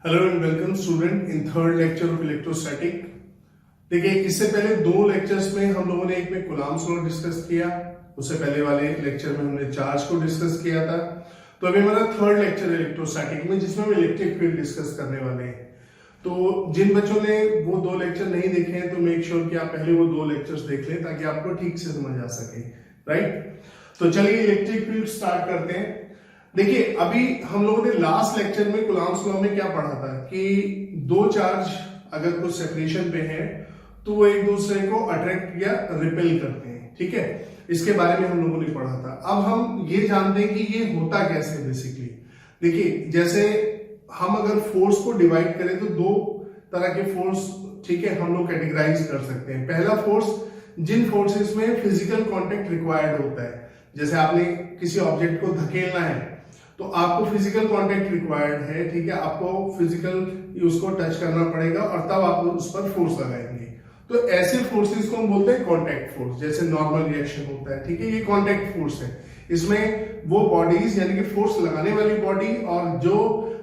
Hello and welcome student in third lecture of electrostatic. देखिए, इससे पहले दो लेक्चर्स में हम लोगों ने एक में कूलम्ब्स लॉ डिस्कस किया, उससे पहले वाले लेक्चर में हमने चार्ज को डिस्कस किया था। तो अभी हमारा थर्ड लेक्चर इलेक्ट्रोस्टैटिक में, जिसमें हम इलेक्ट्रिक फील्ड डिस्कस करने वाले हैं। तो जिन बच्चों ने वो दो लेक्चर नहीं देखे हैं तो मेक श्योर कि आप पहले वो दो लेक्चर्स देख लें ताकि आपको ठीक से समझ आ सके, राइट। तो चलिए इलेक्ट्रिक फील्ड स्टार्ट करते हैं। देखिए, अभी हम लोगों ने लास्ट लेक्चर में कूलम्ब्स लॉ में क्या पढ़ा था कि दो चार्ज अगर कुछ सेपरेशन पे है तो वो एक दूसरे को अट्रैक्ट या रिपेल करते हैं, ठीक है। इसके बारे में हम लोगों ने पढ़ा था। अब हम ये जानते हैं कि ये होता कैसे बेसिकली। देखिए, जैसे हम अगर फोर्स को डिवाइड करें तो दो तरह के फोर्स, ठीक है, हम लोग कैटेगराइज कर सकते हैं। पहला फोर्स, जिन फोर्सेस में फिजिकल कांटेक्ट रिक्वायर्ड होता है, जैसे आपने किसी ऑब्जेक्ट को धकेलना है तो आपको फिजिकल कांटेक्ट रिक्वायर्ड है, ठीक है, आपको फिजिकल उसको टच करना पड़ेगा और तब आप उस पर फोर्स लगाएंगे। तो ऐसे फोर्सेस को हम बोलते हैं कांटेक्ट फोर्स। जैसे नॉर्मल रिएक्शन होता है, ठीक है, ये कांटेक्ट फोर्स है। इसमें वो बॉडीज यानी कि फोर्स लगाने वाली बॉडी और जो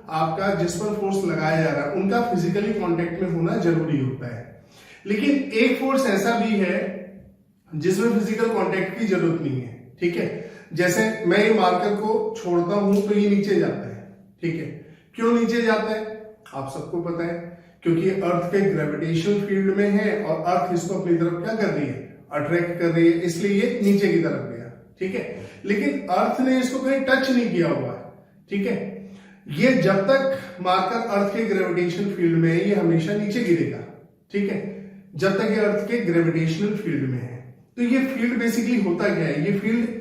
आपका जिस पर फोर्स लगाया जा रहा है उनका फिजिकली कांटेक्ट में होना जरूरी होता है। लेकिन एक फोर्स ऐसा भी है जिसमें फिजिकल कांटेक्ट की जरूरत नहीं है, ठीक है। जैसे मैं ये मार्कर को छोड़ता हूं तो ये नीचे जाता है, ठीक है। क्यों नीचे जाता है आप सबको पता है, क्योंकि अर्थ के ग्रेविटेशनल फील्ड में है और अर्थ इसको अपनी तरफ क्या कर रही है, अट्रैक्ट कर रही है, इसलिए ये नीचे की तरफ गया, ठीक है। लेकिन अर्थ ने इसको कहीं टच नहीं किया हुआ है, ठीक है। ये जब तक मार्कर अर्थ के ग्रेविटेशनल फील्ड में है ये हमेशा नीचे गिरेगा, ठीक है, जब तक ये अर्थ के ग्रेविटेशनल फील्ड में है। तो ये फील्ड बेसिकली होता क्या है, ये फील्ड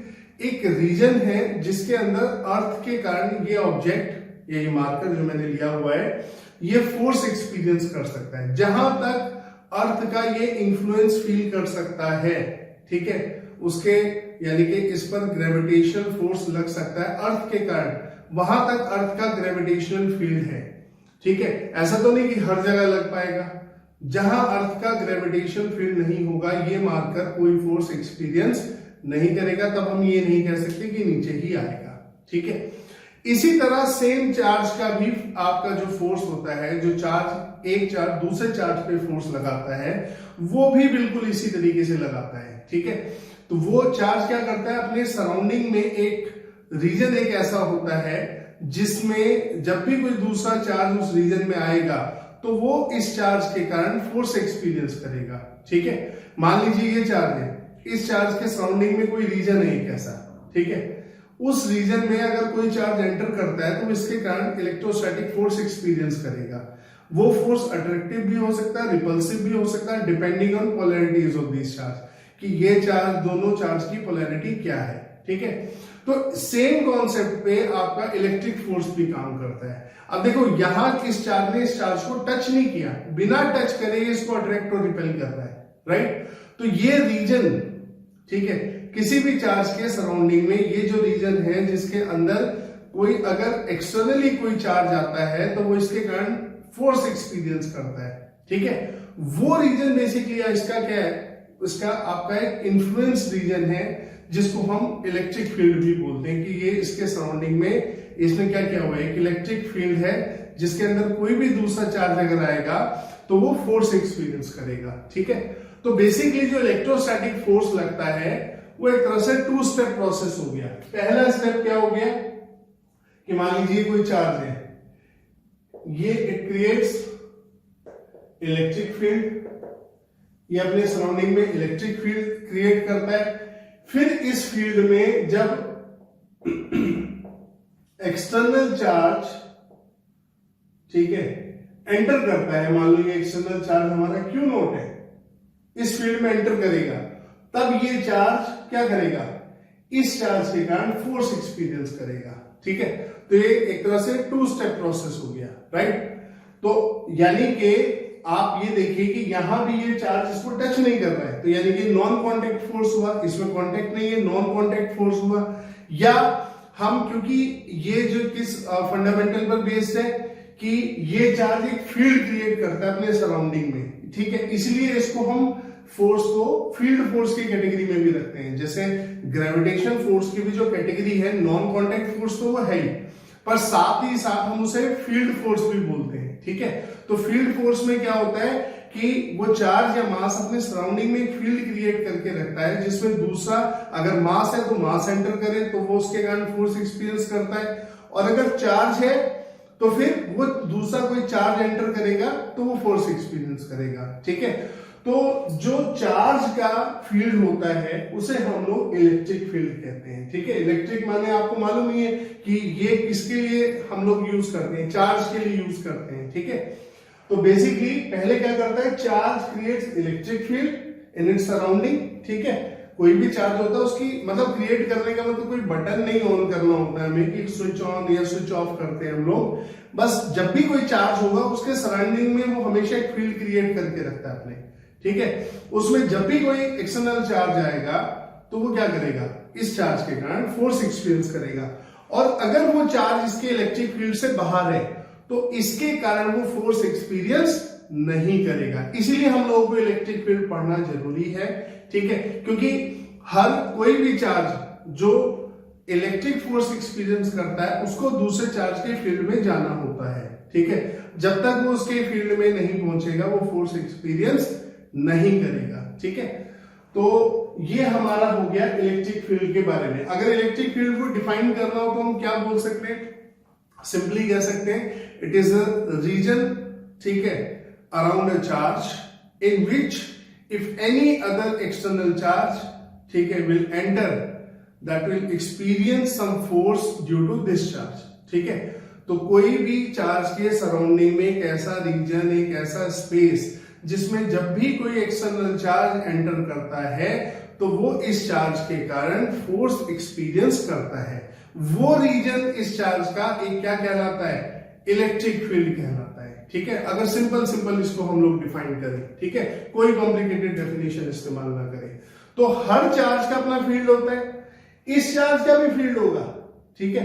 एक रीजन है जिसके अंदर अर्थ के कारण ये ऑब्जेक्ट या ये मार्कर जो मैंने लिया हुआ है ये फोर्स एक्सपीरियंस कर सकता है। जहां तक अर्थ का ये इंफ्लुएंस फील कर सकता है, ठीक है, उसके यानी कि इस पर ग्रेविटेशनल फोर्स लग सकता है अर्थ के कारण, वहां तक अर्थ का ग्रेविटेशनल फील्ड है, ठीक है। ऐसा तो नहीं कि हर जगह लग पाएगा। जहां अर्थ का ग्रेविटेशनल फील्ड नहीं होगा ये मार्कर कोई फोर्स एक्सपीरियंस नहीं करेगा, तब हम ये नहीं कह सकते कि नीचे ही आएगा, ठीक है। इसी तरह सेम चार्ज का भी आपका जो फोर्स होता है, जो चार्ज एक चार्ज दूसरे चार्ज पे फोर्स लगाता है वो भी बिल्कुल इसी तरीके से लगाता है, ठीक है। तो वो चार्ज क्या करता है, अपने सराउंडिंग में एक रीजन एक ऐसा होता है जिसमें जब भी कोई दूसरा चार्ज उस रीजन में आएगा तो वो इस चार्ज के कारण फोर्स एक्सपीरियंस करेगा, ठीक है। मान लीजिए ये चार्ज है, इस चार्ज के सराउंडिंग में कोई रीजन है एक ऐसा, ठीक है। उस रीजन में अगर कोई चार्ज एंटर करता है तो इसके कारण इलेक्ट्रोस्टैटिक फोर्स एक्सपीरियंस करेगा। वो फोर्स अट्रैक्टिव भी हो सकता है, रिपल्सिव भी हो सकता है, depending on polarities of this charge, कि ये चार्ज दोनों चार्ज की पोलैरिटी क्या है, ठीक है। तो सेम कॉन्सेप्ट पे आपका इलेक्ट्रिक फोर्स भी काम करता है। अब देखो, यहां इस चार्ज ने इस चार्ज को टच नहीं किया, बिना टच करे इसको अट्रैक्ट और रिपेल कर रहा है, राइट। तो ये रीजन, ठीक है, किसी भी चार्ज के सराउंडिंग में ये जो रीजन है जिसके अंदर कोई अगर एक्सटर्नली कोई चार्ज आता है तो वो इसके कारण फोर्स एक्सपीरियंस करता है, ठीक है। वो रीजन बेसिकली इसका क्या है, इसका आपका एक इन्फ्लुएंस रीजन है जिसको हम इलेक्ट्रिक फील्ड भी बोलते हैं, कि ये इसके सराउंडिंग में इसमें क्या क्या हुआ है, एक इलेक्ट्रिक फील्ड है जिसके अंदर कोई भी दूसरा चार्ज अगर आएगा तो वो फोर्स एक्सपीरियंस करेगा, ठीक है। तो बेसिकली जो इलेक्ट्रोस्टैटिक फोर्स लगता है वो एक तरह से टू स्टेप प्रोसेस हो गया। पहला स्टेप क्या हो गया कि मान लीजिए कोई चार्ज है, ये इट क्रिएट्स इलेक्ट्रिक फील्ड, ये अपने सराउंडिंग में इलेक्ट्रिक फील्ड क्रिएट करता है। फिर इस फील्ड में जब एक्सटर्नल चार्ज, ठीक है, एंटर करता है, मान लो ये एक्सटर्नल चार्ज हमारा Q नॉट है, इस फील्ड में एंटर करेगा, तब ये चार्ज क्या करेगा, इस चार्ज के कारण फोर्स एक्सपीरियंस करेगा, ठीक है। तो ये एक तरह से टू स्टेप प्रोसेस हो गया, राइट। तो यानी कि आप ये देखिए कि यहां भी ये चार्ज इसको टच नहीं कर रहा है, तो यानी कि नॉन कांटेक्ट फोर्स हुआ, इसमें कांटेक्ट नहीं है, नॉन कांटेक्ट फोर्स हुआ। या हम, क्योंकि ये जो किस फंडामेंटल पर बेस्ड है कि ये चार्ज एक फील्ड क्रिएट करता है अपने सराउंडिंग में, ठीक है, इसलिए इसको हम फोर्स को फील्ड फोर्स की कैटेगरी में भी रखते हैं। जैसे ग्रेविटेशन फोर्स की भी जो कैटेगरी है, नॉन कांटेक्ट फोर्स तो वो है ही, पर साथ ही साथ हम उसे फील्ड फोर्स भी बोलते हैं, ठीक है। तो फील्ड फोर्स में क्या होता है कि वो चार्ज या मास अपने सराउंडिंग में एक फील्ड क्रिएट करके रखता है, जिसमें दूसरा अगर मास है तो मास एंटर करे तो वो उसके कारण फोर्स एक्सपीरियंस करता है, और अगर चार्ज है तो फिर वो दूसरा कोई चार्ज एंटर करेगा तो वो फोर्स एक्सपीरियंस करेगा, ठीक है। तो जो चार्ज का फील्ड होता है उसे हम लोग इलेक्ट्रिक फील्ड कहते हैं, ठीक है। इलेक्ट्रिक माने आपको मालूम ही है कि ये किसके लिए हम लोग यूज करते हैं, चार्ज के लिए यूज करते हैं, ठीक है। तो बेसिकली पहले क्या करता है, charge creates electric field in its surrounding, ठीक है। कोई भी चार्ज होता है उसकी मतलब क्रिएट करने का मतलब कोई बटन नहीं ऑन करना होता है हमें कि स्विच ऑन या स्विच ऑफ करते हैं हम लोग, बस जब भी कोई चार्ज होगा उसके सराउंडिंग में वो हमेशा एक फील्ड क्रिएट करके रखता है अपने, ठीक है। उसमें जब भी कोई एक्सटर्नल चार्ज आएगा तो वो क्या करेगा, इस चार्ज के कारण फोर्स एक्सपीरियंस करेगा, और अगर वो चार्ज इसके इलेक्ट्रिक फील्ड से बाहर है तो इसके कारण वो फोर्स एक्सपीरियंस नहीं करेगा। इसीलिए हम लोगों को इलेक्ट्रिक फील्ड पढ़ना जरूरी है, ठीक है, क्योंकि हर कोई भी चार्ज जो इलेक्ट्रिक फोर्स एक्सपीरियंस करता है उसको दूसरे चार्ज के फील्ड में जाना होता है, ठीक है। जब तक वो उसके फील्ड में नहीं पहुंचेगा वो फोर्स एक्सपीरियंस नहीं करेगा, ठीक है। तो ये हमारा हो गया इलेक्ट्रिक फील्ड के बारे में। अगर इलेक्ट्रिक फील्ड को डिफाइन करना हो तो हम क्या बोल सकते हैं, सिंपली कह सकते हैं इट इज अ रीजन, ठीक है, around a charge in which if any other external charge, ठीक है, will enter that will experience some force due to this charge, ठीक है। तो कोई भी चार्ज के सराउंडिंग में एक ऐसा रीजन, एक ऐसा स्पेस जिसमें जब भी कोई एक्सटर्नल चार्ज एंटर करता है तो वो इस चार्ज के कारण फोर्स एक्सपीरियंस करता है, वो रीजन इस चार्ज का एक क्या कहलाता है, इलेक्ट्रिक फील्ड कहलाता है, ठीक है। अगर सिंपल इसको हम लोग डिफाइन करें, ठीक है, कोई कॉम्प्लिकेटेड डेफिनेशन इस्तेमाल ना करें, तो हर चार्ज का अपना फील्ड होता है, इस चार्ज का भी फील्ड होगा, ठीक है,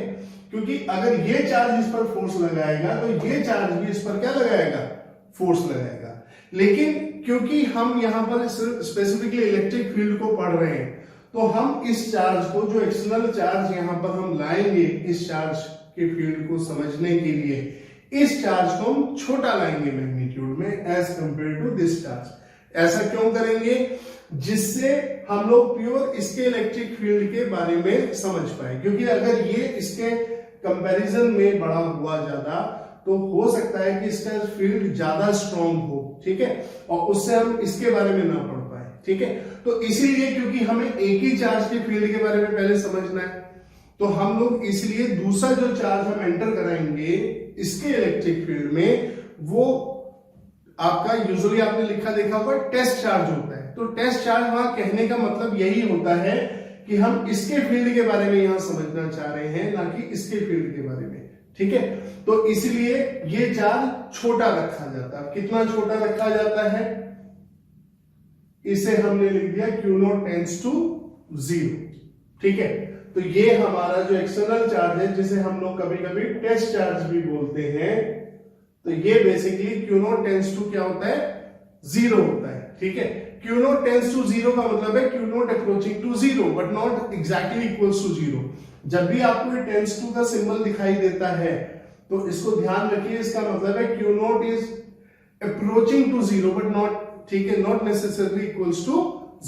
क्योंकि अगर ये चार्ज इस पर फोर्स लगाएगा तो ये चार्ज भी इस पर क्या लगाएगा, फोर्स लगाएगा। लेकिन क्योंकि हम यहां पर स्पेसिफिकली इलेक्ट्रिक फील्ड को पढ़ रहे हैं तो हम इस चार्ज को, जो एक्सटर्नल चार्ज यहां पर हम लाएंगे इस चार्ज के फील्ड को समझने के लिए, इस चार्ज को हम छोटा लाएंगे मैग्नीट्यूड में as compare to this charge. ऐसा क्यों करेंगे, जिससे हम लोग प्योर इसके इलेक्ट्रिक फील्ड के बारे में समझ पाए, क्योंकि अगर ये इसके कंपैरिजन में बड़ा हुआ ज्यादा तो हो सकता है कि इसका फील्ड ज्यादा स्ट्रॉन्ग हो, ठीक है, और उससे हम इसके बारे में ना पढ़ पाए, ठीक है। तो इसीलिए क्योंकि हमें एक ही चार्ज के फील्ड के बारे में पहले समझना है तो हम लोग इसलिए दूसरा जो चार्ज हम एंटर कराएंगे इसके इलेक्ट्रिक फील्ड में, वो आपका यूजुअली आपने लिखा देखा होगा टेस्ट चार्ज होता है। तो टेस्ट चार्ज वहां कहने का मतलब यही होता है कि हम इसके फील्ड के बारे में यहां समझना चाह रहे हैं, ना कि इसके फील्ड के बारे में, ठीक है। तो इसलिए ये चार्ज छोटा रखा जाता है। कितना छोटा रखा जाता है, इसे हमने लिख दिया Q0 टेंड्स टू 0, ठीक है। तो ये हमारा जो एक्सटर्नल चार्ज है जिसे हम लोग कभी कभी टेस्ट चार्ज भी बोलते हैं, तो ये बेसिकली Q0 टेंड्स टू क्या होता है, 0 होता है, ठीक है। Q0 टेंड्स टू 0 का मतलब है Q0 approaching to 0 but not exactly equals to 0। जब भी आपको ये टेंड्स टू का सिंबल दिखाई देता है तो इसको ध्यान रखिए, इसका मतलब है Q0 is approaching to 0 but not, ठीक है, नॉट नेसेसरली इक्वल्स टू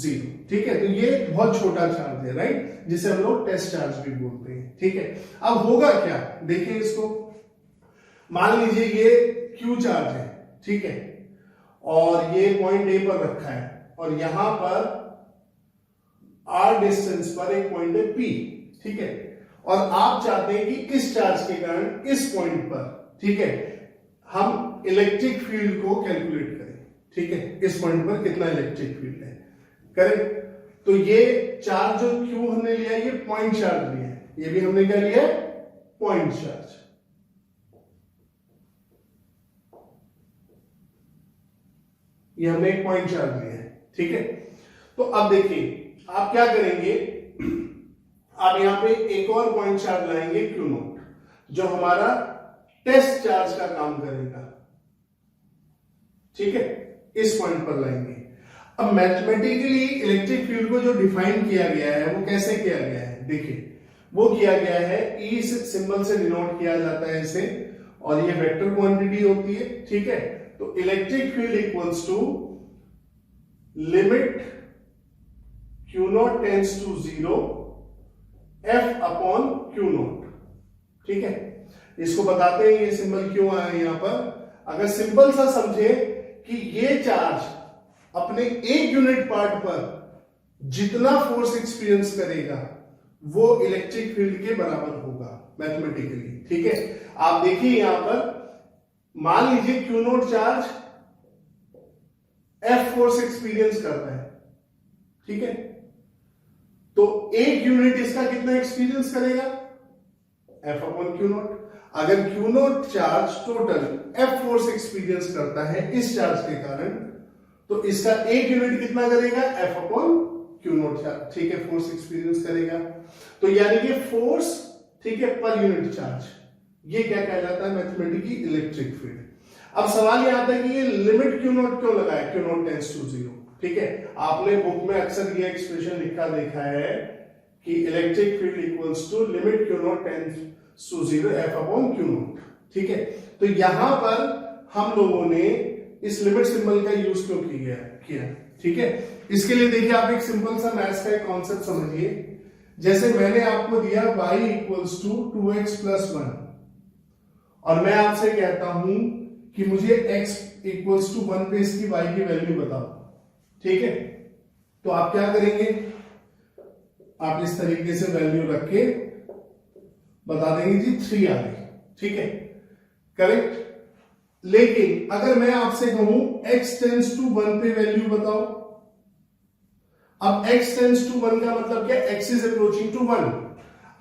0, ठीक है। तो ये बहुत छोटा चार्ज है, राइट, जिसे हम लोग टेस्ट चार्ज भी बोलते हैं, ठीक है। अब होगा क्या, देखिए इसको, मान लीजिए ये Q चार्ज है, ठीक है, और ये पॉइंट A पर रखा है और यहां पर R डिस्टेंस पर एक पॉइंट है P, ठीक है, और आप चाहते हैं कि इस चार्ज के कारण इस पॉइंट पर, ठीक है, हम इलेक्ट्रिक फील्ड को कैलकुलेट करें, ठीक है, इस पॉइंट पर कितना इलेक्ट्रिक फील्ड है, करेक्ट। तो ये चार्ज जो Q हमने लिया ये पॉइंट चार्ज लिया है, ये भी हमने क्या लिया है, पॉइंट चार्ज। ये हमने एक पॉइंट चार्ज लिया है, ठीक है। तो अब देखिए आप क्या करेंगे, आप यहां पे एक और पॉइंट चार्ज लाएंगे Q0 जो हमारा टेस्ट चार्ज का काम करेगा, ठीक है, इस पॉइंट पर लाएंगे। अब मैथमेटिकली इलेक्ट्रिक फील्ड को जो डिफाइन किया गया है वो कैसे किया गया है, देखिए वो किया गया है, ई सिंबल से डिनोट किया जाता है इसे, और ये वेक्टर क्वांटिटी होती है, ठीक है। तो electric field equals to limit Q naught tends to 0 F upon Q naught, ठीक है। इसको बताते हैं ये सिंबल क्यों आया यहां पर। अगर सिंपल सा समझे कि ये चार्ज अपने एक यूनिट पार्ट पर जितना फोर्स एक्सपीरियंस करेगा वो इलेक्ट्रिक फील्ड के बराबर होगा मैथमेटिकली, ठीक है। आप देखिए यहां पर मान लीजिए Q note charge F force experience करता है, ठीक है। तो एक यूनिट इसका कितना एक्सपीरियंस करेगा, एफ अपॉन क्यू नोट। अगर Q note charge total F force experience करता है इस चार्ज के कारण, तो इसका एक यूनिट कितना करेगा, F upon Q note charge, ठीक है, फोर्स एक्सपीरियंस करेगा। तो यानी कि फोर्स, ठीक है, पर यूनिट चार्ज, ये क्या कहलाता है मैथमेटिकली इलेक्ट्रिक फील्ड। अब सवाल ये आता है कि ये लिमिट क्यू नोट क्यों लगाया, क्यू नोट टेंड्स टू 0, ठीक है। आपने बुक में अक्सर ये एक्सप्रेशन लिखा देखा है कि electric field equals to limit Q naught tends to 0 F upon Q naught, ठीक है। तो यहां पर हम लोगों ने इस लिमिट सिंबल का यूज क्यों किया, ठीक है। इसके लिए देखिए आप एक सिंपल सा मैथ्स का एक कॉन्सेप्ट समझिए। जैसे मैंने आपको दिया y equals to 2x plus 1, और मैं आपसे कहता हूं कि मुझे x इक्वल्स टू 1 पे इसकी y की वैल्यू बताओ, ठीक है। तो आप क्या करेंगे, आप इस तरीके से वैल्यू रख के बता देंगे जी 3 आ गई, ठीक है, करेक्ट। लेकिन अगर मैं आपसे कहूं x टेंड्स टू 1 पे वैल्यू बताओ, अब x टेंड्स टू 1 का मतलब क्या, x इज अप्रोचिंग टू 1।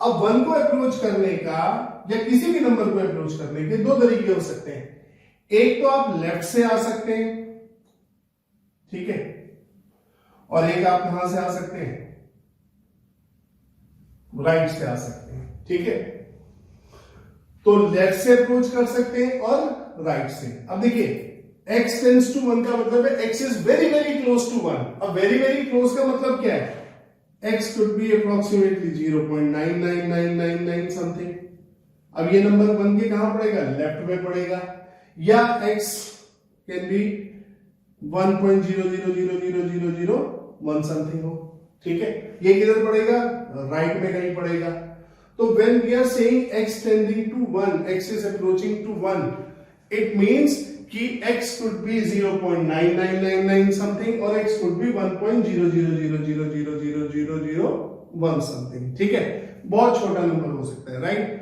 अब 1 को अप्रोच करने का या किसी भी नंबर को अप्रोच करने के दो तरीके हो सकते हैं। एक तो आप लेफ्ट से आ सकते हैं, ठीक है, और एक आप कहां से आ सकते हैं, राइट से आ सकते हैं, ठीक है। तो लेफ्ट से अप्रोच कर सकते हैं और राइट से। अब देखिए x टेंड्स टू 1 का मतलब है x is very very close to 1। अब वेरी वेरी क्लोज का मतलब क्या है, x could be approximately 0.99999 something. अब ये नंबर 1 के कहां पड़ेगा, लेफ्ट में पड़ेगा, या x कैन बी 1.0000001 समथिंग हो, ठीक है। ये किधर पड़ेगा, राइट में कहीं पड़ेगा। तो when we are saying x tending to 1, x is approaching to 1, it means कि x could be 0.9999 something और x could be 1.000000001 something, ठीक है। बहुत छोटा नंबर हो सकता है, राइट।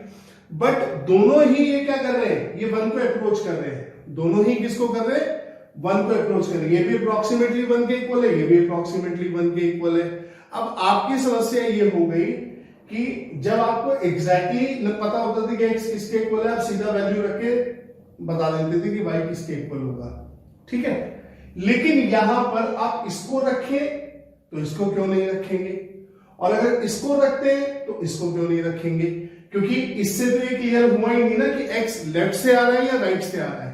बट दोनों ही ये क्या कर रहे हैं, ये 1 को अप्रोच कर रहे हैं। दोनों ही किसको कर रहे हैं, 1 को अप्रोच कर रहे हैं। ये भी अप्रोक्सीमेटली 1 के इक्वल है, ये भी अप्रोक्सीमेटली 1 के इक्वल है। अब आपकी समस्या ये हो गई कि जब आपको एग्जैक्टली पता होता था कि x किसके इक्वल है, आप सीधा वैल्यू रख के बता देते थे कि y किसके इक्वल होगा, ठीक है। लेकिन यहां पर आप इसको रखें तो इसको क्यों नहीं रखेंगे, और अगर इसको रखते हैं तो इसको क्यों नहीं रखेंगे, क्योंकि इससे तो ये क्लियर हुआ ही नहीं ना कि x लेफ्ट से आ रहा है या राइट से आ रहा है।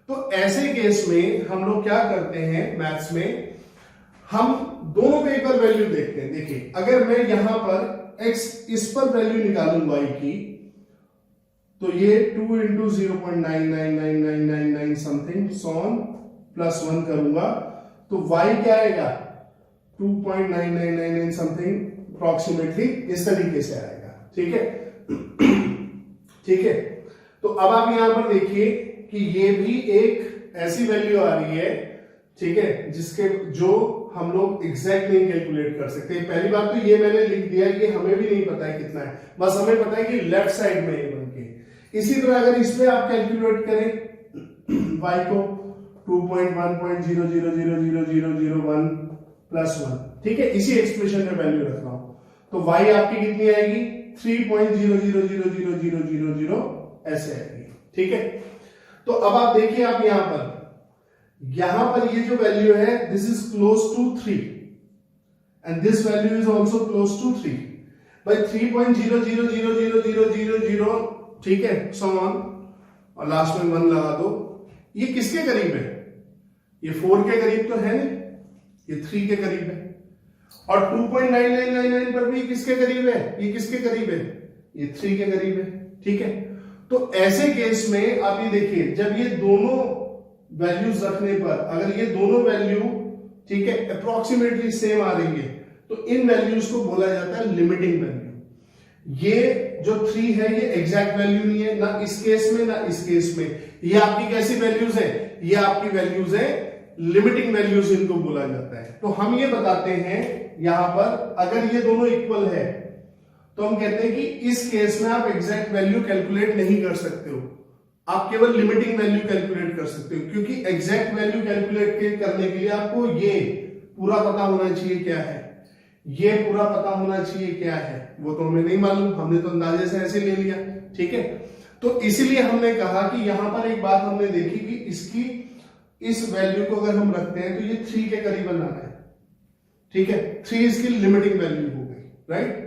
तो ऐसे केस में हम लोग क्या करते हैं मैथ्स में, हम दोनों पे एक बार वैल्यू देखते हैं। देखिए अगर मैं यहां पर x इस पर वैल्यू निकालूं y की, तो ये 2 इंटू 0.999999 समथिंग सॉन प्लस 1 करूंगा तो y क्या आएगा, 2.9999 समथिंग अप्रोक्सीमेटली इस तरीके से आएगा, ठीक है। ठीक है, तो अब आप यहां पर देखिए कि ये भी एक ऐसी वैल्यू आ रही है, ठीक है, जिसके जो हम लोग एग्जैक्ट नहीं कैलकुलेट कर सकते। पहली बात तो ये मैंने लिख दिया कि हमें भी नहीं पता है कितना है, बस हमें पता है कि लेफ्ट साइड में है बन के। इसी तरह अगर इस पे आप कैलकुलेट करें y को 2.1.0000001 प्लस 1, ठीक है, इसी एक्सप्रेशन में वैल्यू रख रहा हूं, तो y आपकी कितनी आएगी 3.0000000 ऐसे आएगी, ठीक है। तो अब आप देखिए, आप यहां पर ये जो वैल्यू है this is close to 3 and this value is also close to 3 by 3.0000000, ठीक है, सो ऑन, और लास्ट में 1 लगा दो। ये किसके करीब है, ये 4 के करीब तो है नहीं, ये 3 के करीब है। और 2.9999 पर भी किसके करीब है, ये किसके करीब है, ये 3 के करीब है। ठीक है, तो ऐसे केस में आप ये देखिए, जब ये दोनों वैल्यूज रखने पर अगर ये दोनों वैल्यू ठीक है अप्रोक्सीमेटली सेम आ रही है तो इन वैल्यूज को बोला जाता है लिमिटिंग वैल्यू। ये जो 3 है ये एग्जैक्ट वैल्यू नहीं है, ना इस केस में ना इस केस में। ये आपकी कैसी वैल्यूज है, ये आपकी वैल्यूज है लिमिटिंग वैल्यूज, इनको बोला जाता है। तो हम ये बताते हैं यहां पर अगर ये दोनों इक्वल है तो हम कहते हैं कि इस केस में आप एग्जैक्ट वैल्यू कैलकुलेट नहीं कर सकते हो, आप केवल लिमिटिंग वैल्यू कैलकुलेट कर सकते हो, क्योंकि एग्जैक्ट वैल्यू कैलकुलेट करने के लिए आपको ये पूरा पता होना चाहिए क्या है, ये पूरा पता होना चाहिए क्या है, वो तो हमें नहीं मालूम, हमने तो अंदाजे से ऐसे ले लिया। ठीक है, तो इसीलिए हमने कहा कि यहां पर एक बात हमने देखी कि इसकी इस वैल्यू को अगर हम रखते हैं तो ये 3 के करीब आना है। ठीक है, 3 इसकी लिमिटिंग वैल्यू हो गई, राइट,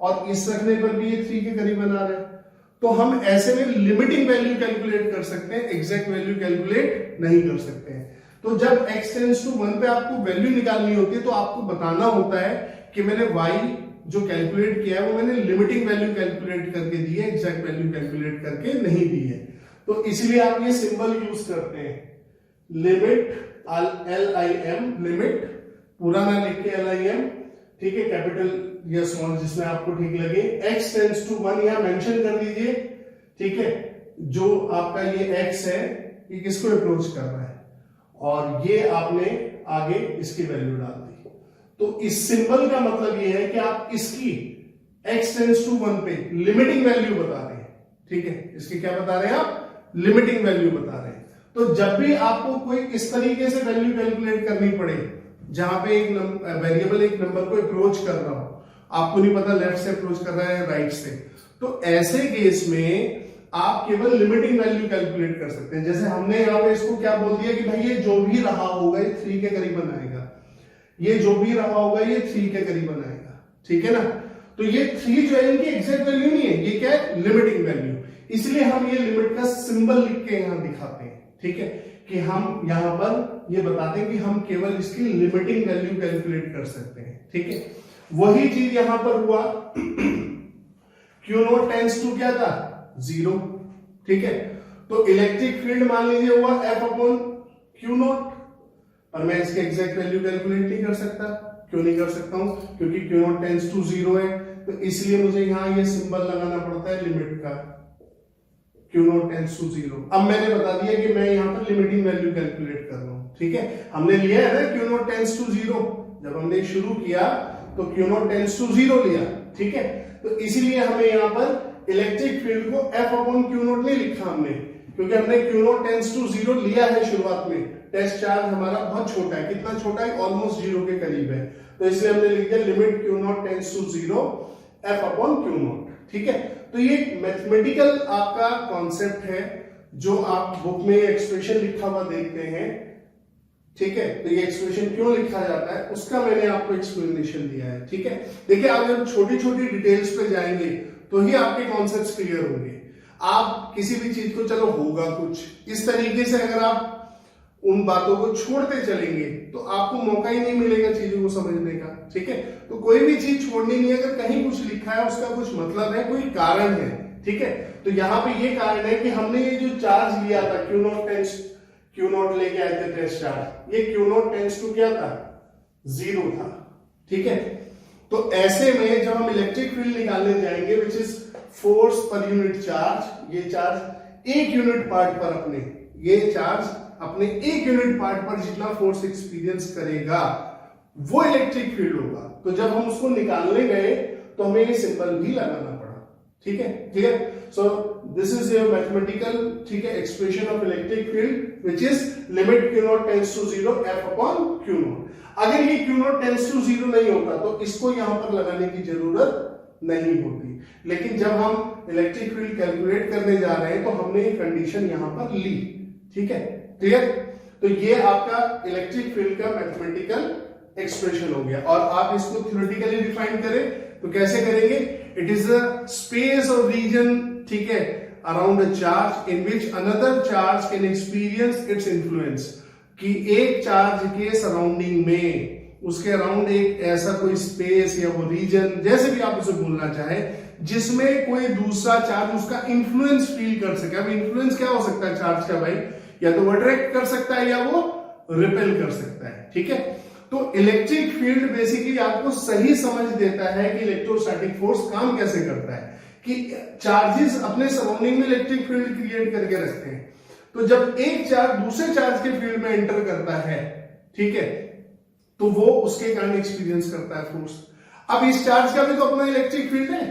और इस रखने पर भी ये 3 के करीब बना रहा है। तो हम ऐसे में लिमिटिंग वैल्यू कैलकुलेट कर सकते हैं, एग्जैक्ट वैल्यू कैलकुलेट नहीं कर सकते हैं। तो जब x टेंड्स टू 1 पे आपको वैल्यू निकालनी होती है तो आपको बताना होता है कि मैंने y जो कैलकुलेट किया है वो मैंने लिमिटिंग वैल्यू कैलकुलेट करके दी है, एग्जैक्ट वैल्यू कैलकुलेट करके नहीं दी है। तो इसलिए आप ये सिंबल यूज करते हैं, लिमिट LIM, लिमिट पूरा ना लिख के LIM, ठीक है, कैपिटल या स्मॉल जिसमें आपको ठीक लगे। x टेंड्स टू 1 यहां मेंशन कर दीजिए। ठीक है, जो आपका ये x है ये किसको अप्रोच कर रहा है और ये आपने आगे इसकी वैल्यू डाल दी। तो इस सिंबल का मतलब ये है कि आप इसकी x टेंड्स टू 1 पे लिमिटिंग वैल्यू बता रहे हैं। ठीक है, इसकी क्या बता रहे हैं आप, लिमिटिंग वैल्यू बता रहे हैं। तो जब भी आपको कोई इस तरीके से वैल्यू कैलकुलेट करनी पड़े जहां पे एक वेरिएबल एक नंबर को अप्रोच कर रहा हो, आपको नहीं पता लेफ्ट से अप्रोच कर रहा है राइट से, तो ऐसे केस में आप केवल लिमिटिंग वैल्यू कैलकुलेट कर सकते हैं। जैसे हमने यहां पे इसको क्या बोल दिया कि भाई ये जो भी रहा होगा ये 3 के करीबन आएगा, ये जो भी रहा होगा ये 3 के करीबन आएगा। ठीक है ना, तो ये 3 जो है इनकी एग्जैक्ट वैल्यू नहीं है, ये क्या है, लिमिटिंग वैल्यू। इसलिए हम ये लिमिट का सिंबल लिख के यहां दिखाते हैं। ठीक है, कि हम यहां पर ये बताते हैं कि हम केवल इसकी लिमिटिंग वैल्यू कैलकुलेट कर सकते हैं। ठीक है, वही चीज यहां पर हुआ Q0 टेंड्स टू क्या था, 0। ठीक है, तो इलेक्ट्रिक फील्ड मान लीजिए हुआ F/Q0, और मैं इसके एग्जैक्ट वैल्यू कैलकुलेट नहीं कर सकता। क्यों नहीं कर सकता हूं, क्योंकि Q0 टेंड्स टू 0 है, तो इसलिए मुझे यहां ये सिंबल लगाना पड़ता है लिमिट का, Q0 टेंड्स टू 0। अब मैंने बता दिया कि मैं यहां पर लिमिटिंग वैल्यू कैलकुलेट कर रहा हूं। ठीक है, हमने लिया है ना Q0 टेंड्स टू 0, जब हमने शुरू किया तो Q0 टेंड्स टू 0 लिया। ठीक है, तो इसीलिए हमें यहां पर इलेक्ट्रिक फील्ड को F/Q0 नहीं लिखा हमने, क्योंकि हमने Q0 टेंड्स टू 0 लिया है शुरुआत में। टेस्ट चार्ज हमारा बहुत छोटा है, कितना छोटा है, ऑलमोस्ट 0 के करीब है, तो इसलिए हमने लिख दिया limit Q0 tends to 0 F/Q0। ठीक है, तो ये मैथमेटिकल आपका कॉन्सेप्ट है जो आप बुक में एक्सप्रेशन लिखा हुआ देखते हैं। ठीक है, तो ये एक्सप्रेशन क्यों लिखा जाता है उसका मैंने आपको एक्सप्लेनेशन दिया है। ठीक है, देखिए आप जब छोटी छोटी डिटेल्स पे जाएंगे तो ही आपके कॉन्सेप्ट्स क्लियर होंगे। आप किसी भी चीज को चलो होगा कुछ इस तरीके से अगर आप उन बातों को छोड़ते चलेंगे तो आपको मौका ही नहीं मिलेगा चीजों को समझने का। ठीक है, तो कोई भी चीज छोड़नी नहीं है, अगर कहीं कुछ लिखा है उसका कुछ मतलब है, कोई कारण है। ठीक है, तो यहां पे ये कारण है कि हमने ये जो चार्ज लिया था Q0 लेके आए थे टेस्ट चार्ज, ये Q0 टेंड्स टू क्या था, 0 था। ठीक है, तो ऐसे में जब हम इलेक्ट्रिक फील्ड निकालने जाएंगे which is force per unit charge, ये चार्ज 1 यूनिट पार्ट पर अपने, ये चार्ज अपने 1 यूनिट पार्ट पर जितना फोर्स एक्सपीरियंस करेगा वो इलेक्ट्रिक फील्ड होगा। तो जब हम उसको निकालने गए तो हमें ये सिंबल भी लगाना पड़ा। ठीक है, ठीक है, so this is your mathematical, ठीक है, expression of electric field which is limit Q0 tends to 0 F/Q0। अगर ये Q0 टेंड्स टू 0 नहीं होता तो इसको यहां पर लगाने की जरूरत नहीं होती, लेकिन जब हम इलेक्ट्रिक फील्ड कैलकुलेट करने जा रहे हैं तो हमने ये कंडीशन यहां पर ली। ठीक है, क्लियर, तो ये आपका इलेक्ट्रिक फील्ड का मैथमेटिकल एक्सप्रेशन हो गया। और आप इसको थ्योरेटिकली डिफाइन करें तो कैसे करेंगे, इट इज अ स्पेस और रीजन, ठीक है, around a charge in which another charge can experience its influence, कि एक चार्ज के सराउंडिंग में उसके अराउंड एक ऐसा कोई स्पेस या वो रीजन, जैसे भी आप उसे बोलना चाहे, जिसमें कोई दूसरा चार्ज उसका इन्फ्लुएंस फील कर सके। अब इन्फ्लुएंस क्या हो सकता है चार्ज का भाई? या तो वो अट्रैक्ट कर सकता है या वो रिपेल कर सकता है, ठीक है। तो इलेक्ट्रिक फील्ड बेसिकली आपको सही समझ देता है कि इलेक्ट्रोस्टैटिक फोर्स काम कैसे करता है, कि चार्जेस अपने सराउंडिंग में इलेक्ट्रिक फील्ड क्रिएट करके रखते हैं। तो जब एक चार्ज दूसरे चार्ज के फील्ड में एंटर करता है, ठीक है, तो वो उसके कारण एक्सपीरियंस करता है फोर्स। अब इस चार्ज का भी तो अपना इलेक्ट्रिक फील्ड है,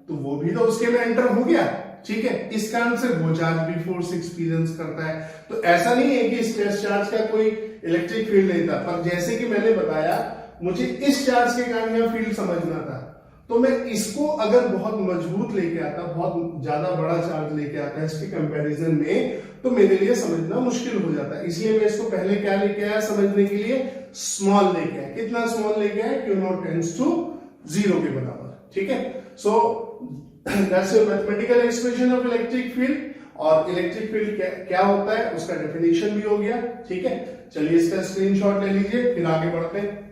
तो वो भी तो उसके में एंटर हो गया, ठीक है। इस कारण से वो चार्ज भी फोर्स एक्सपीरियंस करता है। तो ऐसा नहीं है कि इस टेस्ट चार्ज का कोई इलेक्ट्रिक फील्ड नहीं था, पर जैसे कि मैंने बताया, मुझे इस चार्ज के कारण यह फील्ड समझना था, तो मैं इसको अगर बहुत मजबूत लेके आता, बहुत ज्यादा बड़ा चार्ज लेके आता है इसके कंपैरिजन में, तो मेरे लिए समझना मुश्किल हो जाता है। इसलिए मैं इसको पहले क्या लेके आया समझने के लिए? स्मॉल लेके आया। कितना स्मॉल लेके आया? Q नॉट टेंड्स टू 0 के बराबर, ठीक है। So that's your mathematical expression of electric field. और इलेक्ट्रिक फील्ड क्या होता है उसका डेफिनेशन भी हो गया, ठीक है। चलिए इसका स्क्रीनशॉट ले लीजिए, फिर आगे बढ़ते हैं।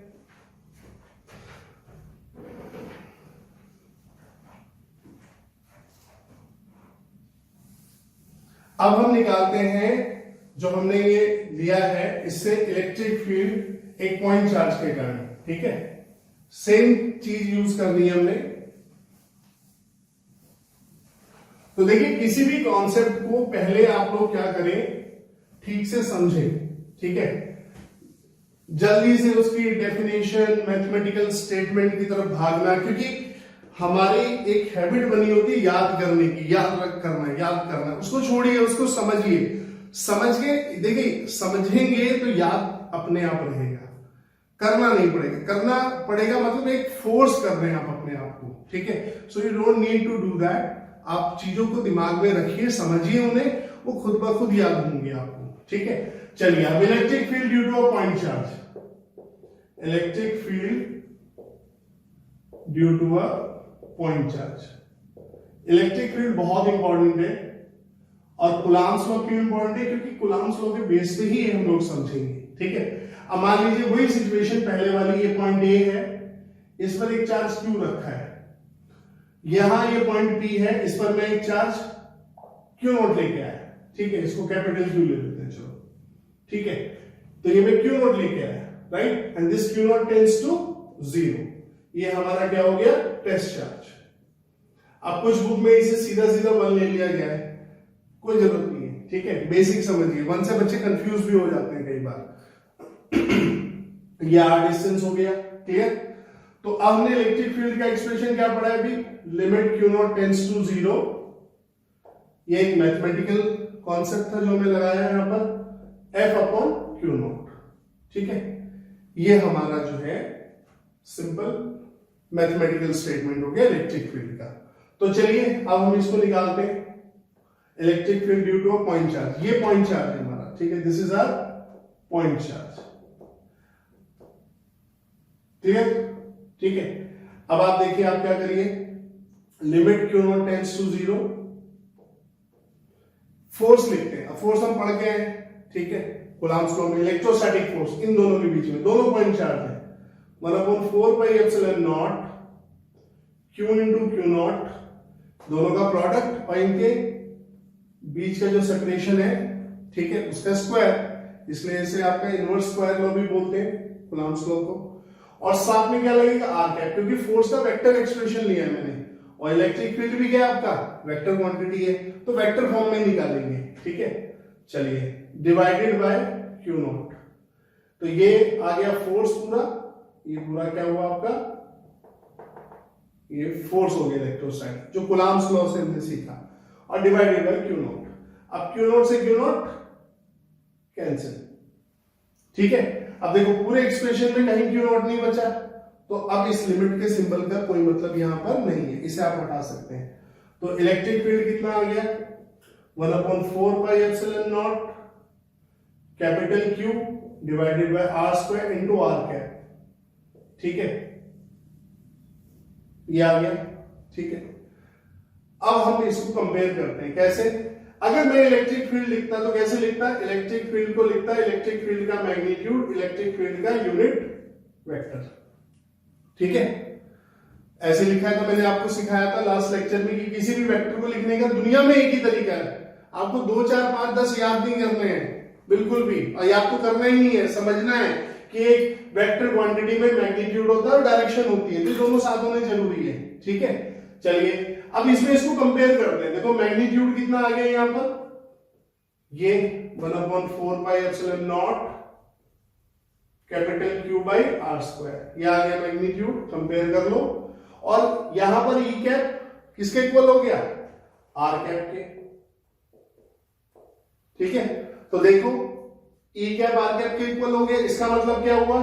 अब हम निकालते हैं जो हमने ये लिया है, इससे इलेक्ट्रिक फील्ड एक पॉइंट चार्ज के कारण, ठीक है। सेम चीज यूज करनी है हमने। तो देखिए, किसी भी कॉन्सेप्ट को पहले आप लोग क्या करें, ठीक से समझें, ठीक है। जल्दी से उसकी डेफिनेशन, मैथमेटिकल स्टेटमेंट की तरफ भागना, क्योंकि हमारी एक हैबिट बनी होती है याद करने की, याद करना। उसको छोड़िए, उसको समझिए। समझ के देखिए, समझेंगे तो याद अपने आप रहेगा, करना नहीं पड़ेगा। करना पड़ेगा मतलब एक फोर्स कर रहे हैं आप अपने आप को, ठीक है। So you don't need to do that. आप चीजों को दिमाग में रखिए, समझिए उन्हें, वो खुद ब खुद याद होंगे आपको, ठीक है। चलिए, अब electric field due to a point charge. Electric field due to a point charge. Electric field बहुत इंपॉर्टेंट है। और कुलाम्स लॉ क्यों इंपॉर्टेंट है? क्योंकि कुलाम्स लॉ के बेस पे ही हम लोग समझेंगे, ठीक है। अब मान लीजिए वही सिचुएशन पहले वाली, ये पॉइंट ए है, इस पर एक चार्ज क्यू रखा है, यहां ये पॉइंट पी है, इस पर मैं एक चार्ज क्यू नॉट लेके आया, ठीक है। इसको कैपिटल क्यू ले लेते हैं, चलो, ठीक है। तो ये मैं क्यू नॉट लेके आया, right, and this Q naught tends to 0। ये हमारा क्या हो गया? Test charge. अब कुछ बुक में इसे सीधा सीधा 1 ले लिया गया है, कोई जरूरत नहीं है, ठीक है। बेसिक समझिए, 1 से बच्चे कंफ्यूज भी हो जाते हैं कई बार। ये आर डिस्टेंस हो गया, क्लियर। तो अब हमने इलेक्ट्रिक फील्ड का एक्सप्रेशन क्या पढ़ा है अभी? Limit Q naught tends to 0। ये एक मैथमेटिकल कॉन्सेप्ट था जो हमें लगाया है यहां पर, F अपॉन Q नॉट, ठीक है। ये हमारा जो है सिंपल मैथमेटिकल स्टेटमेंट हो गया इलेक्ट्रिक फील्ड का। तो चलिए अब हम इसको निकालते हैं। Electric field due to a point charge, ये पॉइंट चार्ज है हमारा, ठीक है। This is our point charge, clear, ठीक है। अब आप देखिए, आप क्या करिए, limit Q naught tends to 0, force लिखते हैं। अब फोर्स हम पढ़ के हैं, ठीक है। कूलम्ब्स लॉ में इलेक्ट्रोस्टैटिक फोर्स इन दोनों के बीच में, दोनों पॉइंट चार्ज है, 1/4 pi epsilon not Q into Q not, दोनों का प्रोडक्ट और इनके बीच का जो सेपरेशन है, ठीक है, उसका स्क्वायर। इसलिए इसे आपका इनवर्स स्क्वायर लॉ भी बोलते हैं, कूलम्ब्स लॉ को। और साथ में क्या लगेगा? आर कैप, क्योंकि फोर्स का वेक्टर एक्सप्रेशन लिया है मैंने, और इलेक्ट्रिक फील्ड भी क्या है आपका? वेक्टर क्वांटिटी है, तो वेक्टर फॉर्म में निकालेंगे, ठीक है। चलिए, डिवाइडेड बाय Q नॉट, तो ये आ गया फोर्स पूरा, ये पूरा क्या हुआ आपका? ये फोर्स हो गया इलेक्ट्रोस्टैटिक, जो कूलम्ब्स लॉ से हमने सीखा, और डिवाइडेड बाय Q नॉट। अब Q नॉट से Q नॉट कैंसिल, ठीक है। अब देखो, पूरे एक्सप्रेशन में कहीं Q नॉट नहीं बचा, तो अब इस लिमिट के सिंबल का कोई मतलब यहां पर नहीं है, इसे आप हटा सकते हैं। तो इलेक्ट्रिक फील्ड कितना आ गया? 1/4 pi epsilon naught capital Q divided by R square into R cap, ठीक है। ये आ गया, ठीक है। अब हम इसको कंपेयर करते हैं, कैसे? अगर मैं इलेक्ट्रिक फील्ड लिखता तो कैसे लिखता? इलेक्ट्रिक फील्ड को लिखता इलेक्ट्रिक फील्ड का मैग्नीट्यूड, इलेक्ट्रिक फील्ड का यूनिट वेक्टर। ठीक है, ऐसे लिखा है। तो मैंने आपको सिखाया था लास्ट लेक्चर में कि किसी भी वेक्टर को लिखने का दुनिया में एक ही तरीका है, आपको 2 4 5 10 याद नहीं करने हैं बिल्कुल भी, और याद तो करना ही नहीं है, समझना है कि एक वेक्टर क्वांटिटी में मैग्नीट्यूड होता है और डायरेक्शन होती है, तो दोनों साथ होने जरूरी है। ठीक है, चलिए अब इसमें इसको कंपेयर करते हैं। देखो मैग्नीट्यूड कितना आ गया यहां पर, ये 1/4 pi epsilon naught capital Q by R square, ये आ गया मैग्नीट्यूड, कंपेयर कर लो। और यहां पर ई कैप किसके इक्वल हो गया, आर कैप के। ठीक है, तो देखो ई कैप आर कैप के इक्वल हो गया, इसका मतलब क्या हुआ,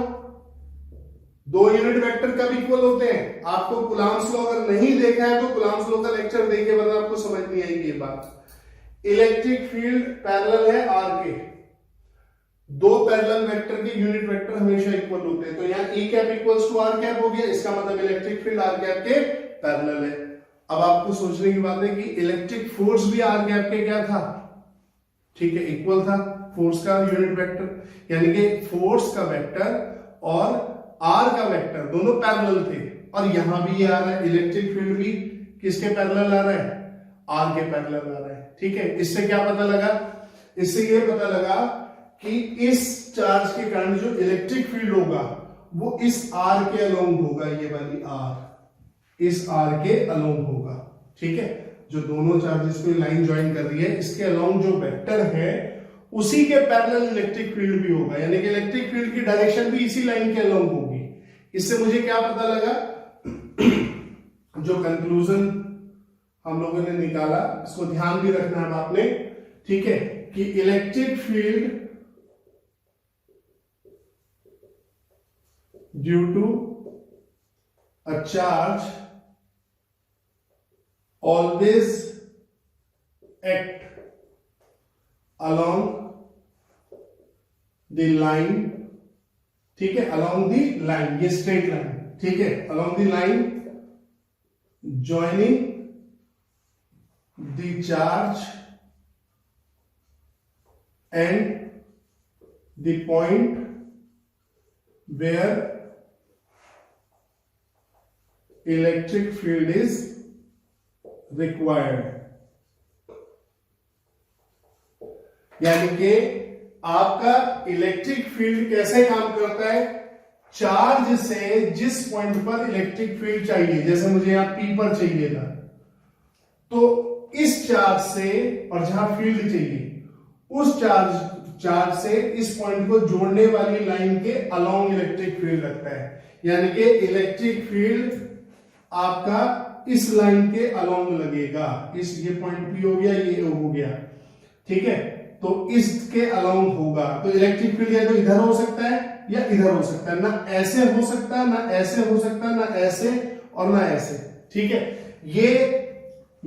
2 यूनिट वेक्टर कब इक्वल होते हैं। आपको कुलाम्स लॉ अगर नहीं देखा है तो कुलाम्स लॉ का लेक्चर देखिए, वरना आपको समझ नहीं आएगी ये बात। इलेक्ट्रिक फील्ड पैरेलल है आर के, 2 पैरेलल वेक्टर के यूनिट वेक्टर हमेशा इक्वल होते हैं, तो यहां E cap equals to R cap हो गया, इसका मतलब इलेक्ट्रिक फील्ड आर कैप के पैरेलल है। अब आपको सोचने की बात है कि इलेक्ट्रिक फोर्स भी आर कैप के क्या था, ठीक है, इक्वल था फोर्स का यूनिट वेक्टर, यानी कि फोर्स का वेक्टर और आर का वेक्टर दोनों पैरेलल थे। और यहां भी ये आ रहा है, इलेक्ट्रिक फील्ड भी किसके पैरेलल आ रहा है, आर के पैरेलल आ रहा है। ठीक है, इससे क्या पता लगा, इससे ये पता लगा कि इस चार्ज के कारण जो इलेक्ट्रिक फील्ड होगा वो इस आर के अलोंग होगा, ये वाली आर इस आर के अलोंग होगा। ठीक है, जो दोनों चार्जेस को लाइन ज्वाइन कर रही है, इसके अलोंग जो वेक्टर है उसी के पैरेलल इलेक्ट्रिक फील्ड भी होगा, यानी कि इलेक्ट्रिक फील्ड की डायरेक्शन भी इसी लाइन के अलोंग होगी। इससे मुझे क्या पता लगा, जो कंक्लूजन हम लोगों ने निकाला, इसको ध्यान भी रखना है आपने। ठीक है, कि electric field due to a charge always act along the line. ठीक है, अलोंग द लाइन, ये स्ट्रेट लाइन, ठीक है, along the line joining the charge and the point where electric field is required। यानी कि आपका इलेक्ट्रिक फील्ड कैसे काम करता है, चार्ज से जिस पॉइंट पर इलेक्ट्रिक फील्ड चाहिए, जैसे मुझे यहां P पर चाहिए था, तो इस चार्ज से और जहां फील्ड चाहिए उस चार्ज से इस पॉइंट को जोड़ने वाली लाइन के अलोंग इलेक्ट्रिक फील्ड लगता है। यानी कि इलेक्ट्रिक फील्ड आपका इस लाइन के अलोंग लगेगा, इस ये पॉइंट P हो गया, ये O हो गया। ठीक है, तो इसके अलोंग होगा। तो इलेक्ट्रिक फील्ड या तो इधर हो सकता है या इधर हो सकता है, ना ऐसे हो सकता है, ना ऐसे हो सकता है, ना ऐसे और ना ऐसे। ठीक है, ये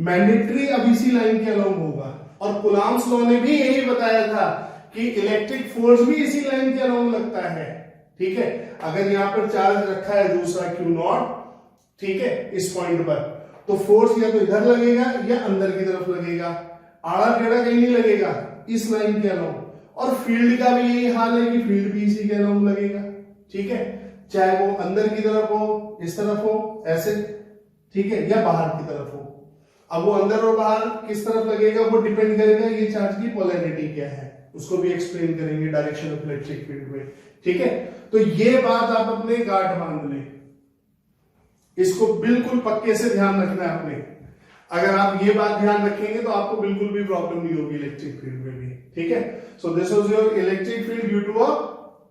मैंडेटरी अब इसी लाइन के अलोंग होगा। और कुलाम्स लॉ ने भी यही बताया था कि इलेक्ट्रिक फोर्स भी इसी लाइन के अलोंग लगता है। ठीक है, अगर यहां पर चार्ज रखा है दूसरा Q0, ठीक है, इस पॉइंट पर, तो फोर्स या तो इधर लगेगा या अंदर की तरफ लगेगा, आड़ा टेढ़ा कहीं नहीं लगेगा, इस लाइन के अलोंग। और फील्ड का भी यही हाल है कि फील्ड भी इसी के अलोंग लगेगा। ठीक है, चाहे वो अंदर की तरफ हो, इस तरफ हो, ऐसे, ठीक है, या बाहर की तरफ हो। अब वो अंदर और बाहर किस तरफ लगेगा वो डिपेंड करेगा ये चार्ज की पोलैरिटी क्या है, उसको भी एक्सप्लेन करेंगे डायरेक्शन ऑफ इलेक्ट्रिक फील्ड में। ठीक है, तो ये बात आप अपने गांठ बांध लें, इसको बिल्कुल पक्के से ध्यान रखना है आपने। अगर आप ये बात ध्यान रखेंगे तो आपको बिल्कुल भी प्रॉब्लम नहीं होगी इलेक्ट्रिक फील्ड में भी। ठीक है, so this was your electric field due to a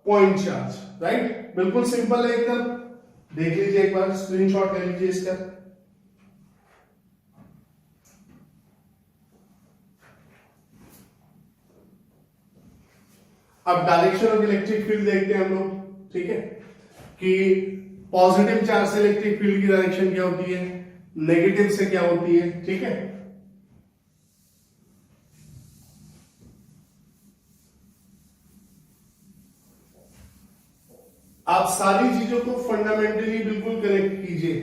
point charge, right. बिल्कुल सिंपल है एकदम, देख लीजिए एक बार, स्क्रीनशॉट ले लीजिए इसका। अब डायरेक्शन ऑफ इलेक्ट्रिक फील्ड देखते हैं हम लोग। ठीक है, कि पॉजिटिव चार्ज से इलेक्ट्रिक फील्ड की डायरेक्शन क्या होती है, नेगेटिव से क्या होती है। ठीक है, आप सारी चीजों को फंडामेंटली बिल्कुल कनेक्ट कीजिए,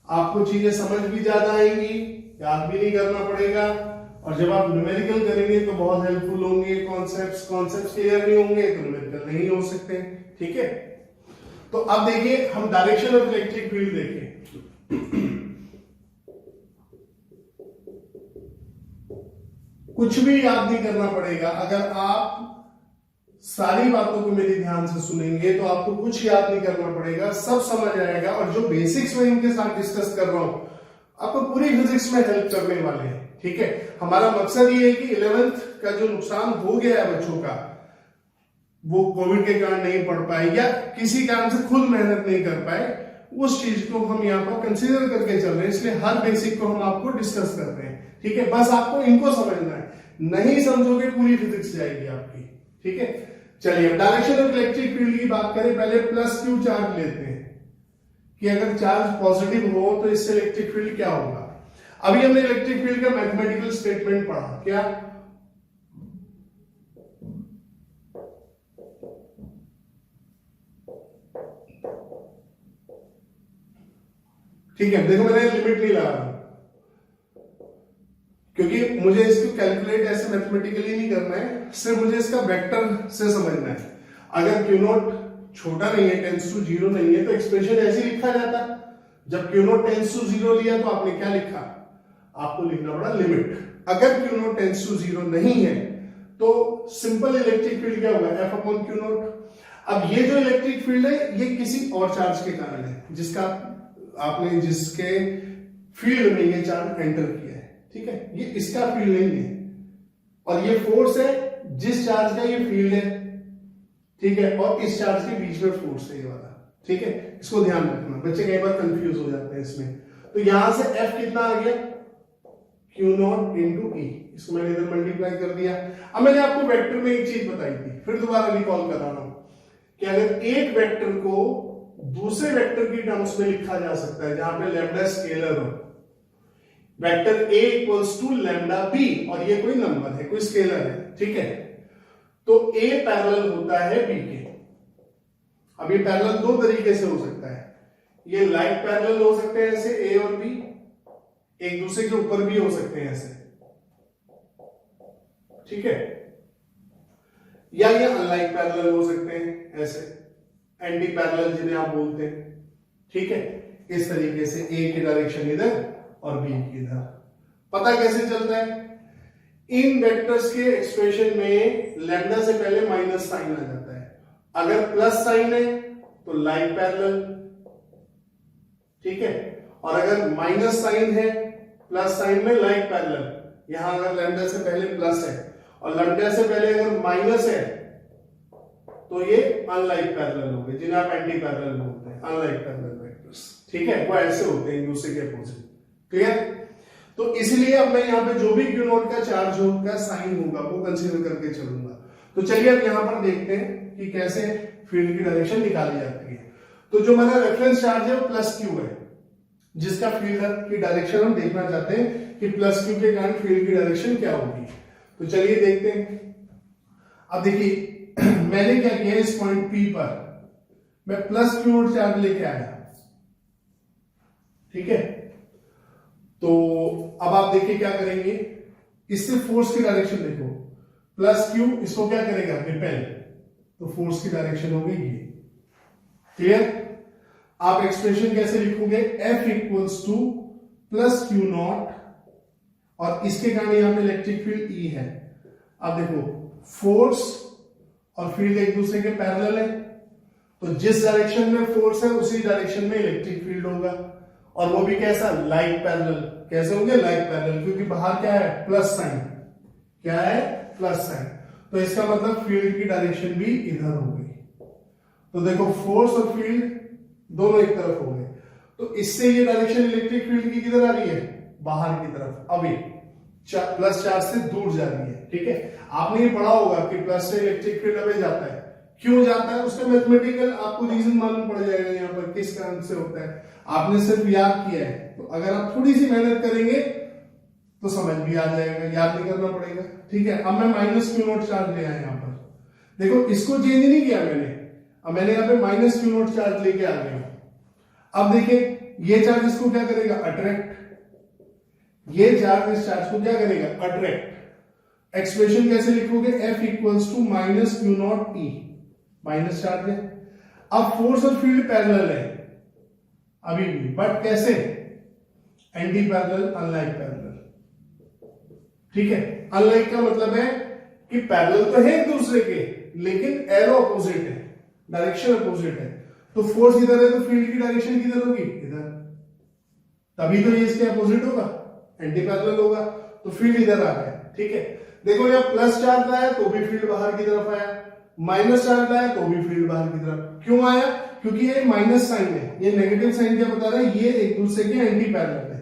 आपको चीजें समझ भी ज्यादा आएंगी, याद भी नहीं करना पड़ेगा। और जब आप न्यूमेरिकल करेंगे तो बहुत हेल्पफुल होंगे। कॉन्सेप्ट्स क्लियर नहीं होंगे तो न्यूमेरिकल नहीं हो सकते। ठीक है, तो अब देखिए हम डायरेक्शन ऑफ इलेक्ट्रिक फील्ड देखें। कुछ भी याद नहीं करना पड़ेगा, अगर आप सारी बातों को मेरे ध्यान से सुनेंगे तो आपको कुछ याद नहीं करना पड़ेगा, सब समझ आएगा। और जो बेसिक्स में इनके साथ डिस्कस कर रहा हूं आपको पूरी फिजिक्स में हेल्प करने वाले हैं। ठीक है, हमारा मकसद ये है कि 11th का जो नुकसान हो गया है बच्चों का, वो कोविड के कारण नहीं पढ़ पाए या किसी कारण से खुद मेहनत नहीं कर पाए, उस चीज को हम यहाँ पर कंसीडर करके चल रहे हैं। इसलिए हर बेसिक को हम आपको डिस्कस कर रहे हैं। ठीक है, बस आपको इनको समझना है, नहीं समझोगे पूरी फिजिक्स जाएगी आपकी। ठीक है, चलिए डायरेक्शन ऑफ इलेक्ट्रिक फील्ड की बात करें। पहले प्लस क्यू चार्ज लेते हैं कि अगर चार्ज पॉजिटिव हो तो इससे इलेक्ट्रिक फील्ड क्या होगा। अभी हमने इलेक्ट्रिक फील्ड का मैथमेटिकल स्टेटमेंट पढ़ा, क्या? ठीक है, देखो मैंने लिमिट नहीं लगा क्योंकि मुझे इसको कैलकुलेट ऐसे मैथमेटिकली नहीं करना है, सिर्फ मुझे इसका वेक्टर से समझना है। अगर क्यू नॉट छोटा नहीं है, टेंस टू जीरो नहीं है, तो एक्सप्रेशन ऐसे ही लिखा जाता। जब q naught tends to zero लिया तो आपने क्या लिखा? आपको लिखना पड़ा लिमिट। अगर q naught tends to zero नहीं है तो सिंपल इलेक्ट्रिक फील्ड क्या होगा? F upon q naught. अब ये जो इलेक्ट्रिक फील्ड है ये किसी और चार्ज के कारण है, जिसके फील्ड में ये चार्ज एंटर किया है। ठीक है, ये इसका फील्ड नहीं है और ये फोर्स है जिस चार्ज का ये फील्ड है। ठीक है, और इस चार्ज के बीच में फोर्स है ये वाला। ठीक है, इसको ध्यान रखना, बच्चे कई बार कंफ्यूज हो जाते हैं इसमें। तो यहां से F कितना आ गया? Q नॉट इंटू ई, इसको मैंने इधर मल्टीप्लाई कर दिया। अब मैंने आपको वेक्टर में एक चीज बताई थी, फिर दोबारा रिकॉल कर रहा हूं कि अगर एक वेक्टर को दूसरे वेक्टर की टर्म्स में लिखा जा सकता है जहां पे लैम्डा स्केलर हो, vector A equals to lambda B, और ये कोई नंबर है, कोई स्केलर है। ठीक है, तो A पैरेलल होता है B के। अब ये पैरेलल दो तरीके से हो सकता है, ये लाइक पैरेलल हो सकते हैं ऐसे A और B, एक दूसरे के ऊपर भी हो सकते हैं ऐसे। ठीक है, या ये अनलाइक पैरेलल हो सकते हैं ऐसे, एंटी पैरेलल जिन्हें आप बोलते हैं। ठीक है, इस तरीके से A की डायरेक्शन इधर और B की इधर। पता कैसे चलता है? इन वेक्टर्स के एक्सप्रेशन में लैम्डा से पहले माइनस साइन आ जाता है। अगर प्लस साइन है तो लाइक पैरेलल। ठीक है, और अगर माइनस साइन है प्लस साइन में लाइक पैरेलल। यहां अगर लैम्डा से पहले प्लस है और लैम्डा से पहले अगर माइनस है तो ये अनलाइक पैरेलल हो गए, जिन्हें आप एंटी पैरेलल बोलते हैं, अनलाइक पैरेलल वेक्टर्स। ठीक है, वो ऐसे होते हैं एक दूसरे के अपोजिट। क्लियर? तो इसलिए अब मैं यहाँ पे जो भी क्यू नॉट का चार्ज होगा, साइन होगा, वो कंसीडर करके चलूंगा। तो चलिए अब यहां पर देखते हैं कि कैसे फील्ड की डायरेक्शन निकाली जाती है। तो जो मेरा रेफरेंस चार्ज है वो प्लस क्यू है, जिसका फील्ड की डायरेक्शन हम देखना चाहते हैं कि प्लस क्यू के कारण फील्ड की डायरेक्शन क्या होगी। तो चलिए देखते हैं। अब देखिए मैंने क्या किया, इस पॉइंट P पर मैं प्लस क्यू नॉट चार्ज लेके आया। ठीक है, तो अब आप देखिए क्या करेंगे, इससे फोर्स की डायरेक्शन देखो, प्लस क्यू इसको क्या करेगा? रिपेल, तो फोर्स की डायरेक्शन होगी ये। क्लियर? आप एक्सप्रेशन कैसे लिखोगे? F equals two plus Q not, और इसके कारण यहां पे इलेक्ट्रिक फील्ड E है। अब देखो फोर्स और फील्ड एक दूसरे के पैरेलल है, तो जिस डायरेक्शन में फोर्स है उसी डायरेक्शन में इलेक्ट्रिक फील्ड होगा, और वो भी कैसा? Like parallel. कैसे होंगे? लाइक पैरेलल, क्योंकि बाहर क्या है? Plus sign. क्या है? Plus sign. तो इसका मतलब फील्ड की डायरेक्शन भी इधर हो गई। तो देखो फोर्स और फील्ड दोनों एक तरफ हो गए, तो इससे ये डायरेक्शन इलेक्ट्रिक फील्ड की किधर आ रही है? बाहर की तरफ। अभी प्लस चार्ज से दूर जा रही है। ठीक है, आपने ये पढ़ा होगा कि प्लस से इलेक्ट्रिक फील्ड अवे जाता है। क्यों जाता है उसका मैथमेटिकल आपको रीजन मालूम पड़ जाएगा यहाँ पर किस कारण से होता है। आपने सिर्फ याद किया है, तो अगर आप थोड़ी सी मेहनत करेंगे तो समझ भी आ जाएगा, याद नहीं करना पड़ेगा। ठीक है, अब मैं माइनस क्यू नॉट चार्ज ले आया यहाँ पर। देखो इसको चेंज नहीं किया मैंने, अब मैंने यहाँ पे माइनस क्यू नॉट चार्ज लेके आ गया। अब देखिए ये चार्ज इसको क्या करेगा? अट्रैक्ट। ये चार्ज इस चार्ज को क्या करेगा? अट्रैक्ट। एक्सप्रेशन कैसे लिखोगे? F equals to minus q naught e, minus charge है। अब फोर्स और फील्ड पैरेलल है अभी भी, बट कैसे? Anti parallel, unlike parallel. ठीक है, अनलाइक का मतलब है कि पैरेलल तो है एक दूसरे के, लेकिन एरो अपोजिट है, डायरेक्शन अपोजिट है। तो फोर्स इधर है तो फील्ड की डायरेक्शन किधर होगी? इधर। तभी तो ये इसके अपोजिट होगा, एंटी पैरेलल होगा, तो फील्ड इधर आ गया। ठीक है, देखो यहां प्लस चार्ज लाया तो भी फील्ड बाहर की तरफ आया, माइनस चार्ज लाया तो भी फील्ड बाहर की तरफ। क्यों आया? क्योंकि ये माइनस साइन है, ये नेगेटिव साइन क्या बता रहा है? ये एक दूसरे के एंटी पैरेलल है।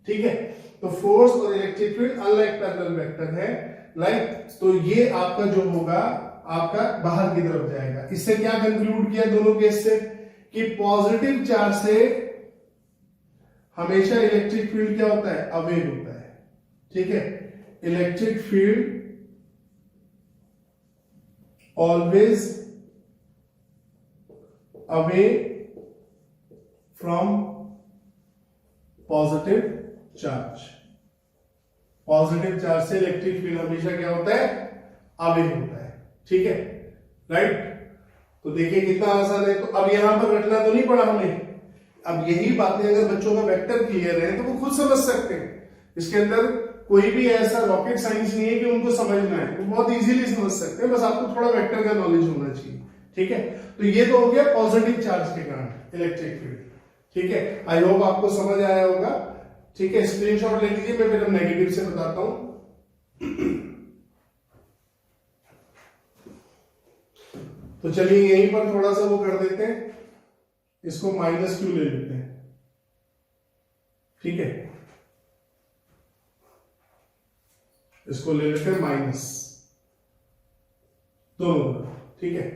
ठीक है, तो फोर्स और electric field unlike parallel vector है, लाइक, तो ये आपका जो होगा आपका बाहर की तरफ जाएगा। इससे क्या कंक्लूड किया दोनों केस से? कि पॉजिटिव चार्ज से हमेशा इलेक्ट्रिक फील्ड क्या होता है? अवे होता है। ठीक है, electric field always away from positive charge. Positive charge से इलेक्ट्रिक फील्ड हमेशा क्या होता है? अवे होता है। ठीक है, राइट। तो देखिए कितना आसान है। तो अब यहां पर रटना तो नहीं पड़ा हमें। अब यही बातें अगर बच्चों का वेक्टर क्लियर है तो वो खुद समझ सकते हैं। इसके अंदर कोई भी ऐसा रॉकेट साइंस नहीं है कि उनको समझना है, वो बहुत इजीली समझ सकते हैं, बस आपको थोड़ा वेक्टर का नॉलेज होना चाहिए। ठीक है, तो ये तो हो गया पॉजिटिव चार्ज के कारण इलेक्ट्रिक फील्ड। ठीक है, आई होप आपको समझ आया होगा। ठीक है, स्क्रीनशॉट ले लीजिए, मैं फिर हम नेगेटिव से बताता हूं। तो चलिए यहीं पर थोड़ा सा वो कर देते हैं, इसको माइनस क्यू ले लेते हैं। ठीक है, इसको ले लेते हैं माइनस दोनों। ठीक है,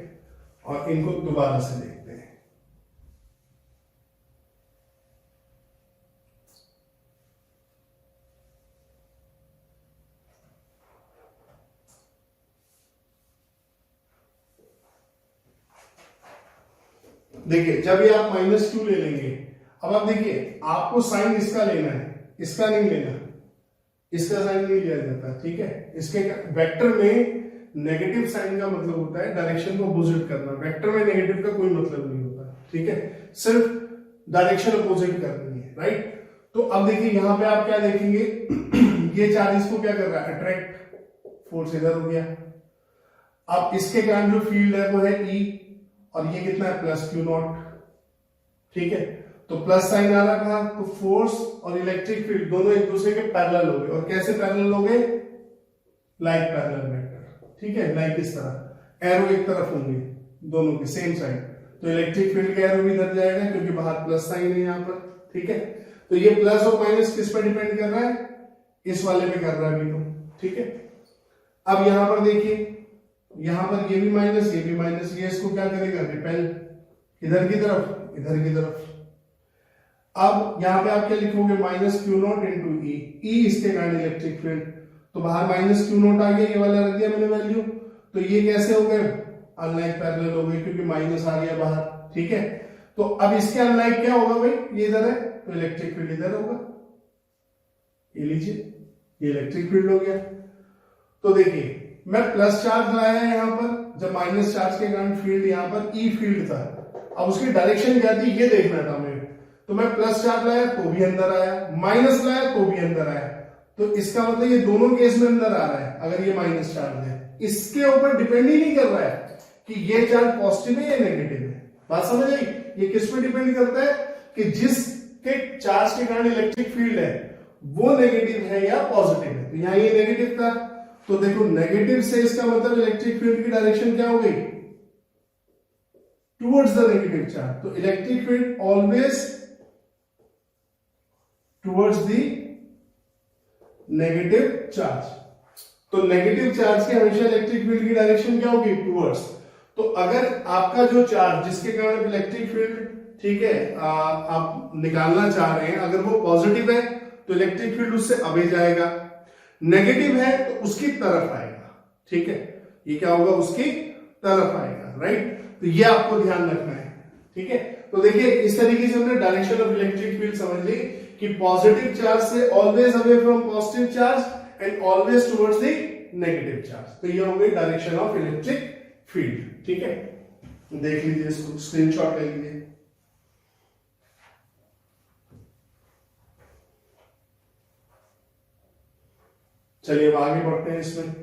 और इनको दोबारा से देखते हैं। देखिए जब ये आप माइनस क्यू ले लेंगे, अब आप देखिए आपको साइन इसका लेना है, इसका नहीं लेना, इसका साइन नहीं लिया जाता। ठीक है, इसके वेक्टर में नेगेटिव साइन का मतलब होता है डायरेक्शन को अपोजिट करना, वेक्टर में नेगेटिव का कोई मतलब नहीं होता। ठीक है, सिर्फ डायरेक्शन अपोजिट करनी है, राइट। तो अब देखिए यहां पे आप क्या देखेंगे, ये चार्ज इसको क्या कर रहा है? अट्रैक्ट, फोर्स इधर हो गया। अब इसके कारण जो फील्ड है वो है ई, और ये कितना है? Plus Q not. ठीक है, तो प्लस साइन आ रहा था, तो फोर्स और इलेक्ट्रिक फील्ड दोनों एक दूसरे के पैरेलल हो गए। और कैसे पैरेलल हो गए? Like parallel vector. ठीक है, लाइक इस तरह एरो एक तरफ होंगे दोनों के सेम साइड, तो इलेक्ट्रिक फील्ड का एरो भी इधर जाएगा क्योंकि बाहर प्लस साइन है यहां पर। ठीक है, तो ये प्लस और माइनस किस पर डिपेंड कर रहा है? इस वाले पे कर रहा है अभी तो। ठीक है, अब यहां पर देखिए, यहां पर ये भी माइनस, ये भी माइनस, ये इसको क्या करेगा? रिपेल, इधर की तरफ, इधर की तरफ। अब यहां पे आप क्या लिखोगे? माइनस क्यू नॉट इंटू ई, ई इसके कारण इलेक्ट्रिक फील्ड, तो बाहर माइनस क्यू नॉट आ गया, ये वाला रख दिया मैंने वैल्यू, तो ये कैसे हो गए? अनलाइक पैरेलल हो गए क्योंकि माइनस आ गया बाहर। ठीक है, तो अब इसके अनलाइक क्या होगा भाई? ये इधर है तो इलेक्ट्रिक फील्ड इधर होगा, ये लीजिए, ये इलेक्ट्रिक फील्ड हो गया। तो देखिए मैं प्लस चार्ज लाया है यहां पर, जब माइनस चार्ज के कारण फील्ड यहां पर ई फील्ड था, अब उसकी डायरेक्शन क्या थी ये देखना था हमें। तो मैं प्लस चार्ज लाया तो भी अंदर आया, माइनस लाया तो भी अंदर आया, तो इसका मतलब ये दोनों केस में अंदर आ रहा है। अगर ये माइनस चार्ज है, इसके ऊपर डिपेंड ही नहीं कर रहा है कि ये चार्ज पॉजिटिव है या नेगेटिव है। बात समझ आई? ये किस पे डिपेंड करता है कि जिसके चार्ज के कारण इलेक्ट्रिक फील्ड है वो नेगेटिव है या पॉजिटिव है। तो यहां ये नेगेटिव था, तो देखो नेगेटिव से इसका मतलब इलेक्ट्रिक फील्ड की डायरेक्शन क्या हो गई? Towards the negative charge. तो electric field always towards the negative charge. तो नेगेटिव चार्ज के हमेशा इलेक्ट्रिक फील्ड की डायरेक्शन क्या होगी? टुवर्ड्स। तो अगर आपका जो चार्ज जिसके कारण इलेक्ट्रिक फील्ड, ठीक है, आप निकालना चाह रहे हैं, अगर वो पॉजिटिव है तो इलेक्ट्रिक फील्ड उससे अवे जाएगा, नेगेटिव है तो उसकी तरफ आएगा। ठीक है, ये क्या होगा? उसकी तरफ आएगा, राइट। तो ये आपको ध्यान रखना है। ठीक है, तो देखिए इस तरीके से हमने डायरेक्शन ऑफ इलेक्ट्रिक फील्ड समझ ली कि पॉजिटिव चार्ज से always away from positive charge and always towards the negative charge. तो ये हो गई डायरेक्शन ऑफ इलेक्ट्रिक फील्ड। ठीक है, देख लीजिए, इसको स्क्रीनशॉट ले लीजिए। चलिए अब आगे बढ़ते हैं इसमें।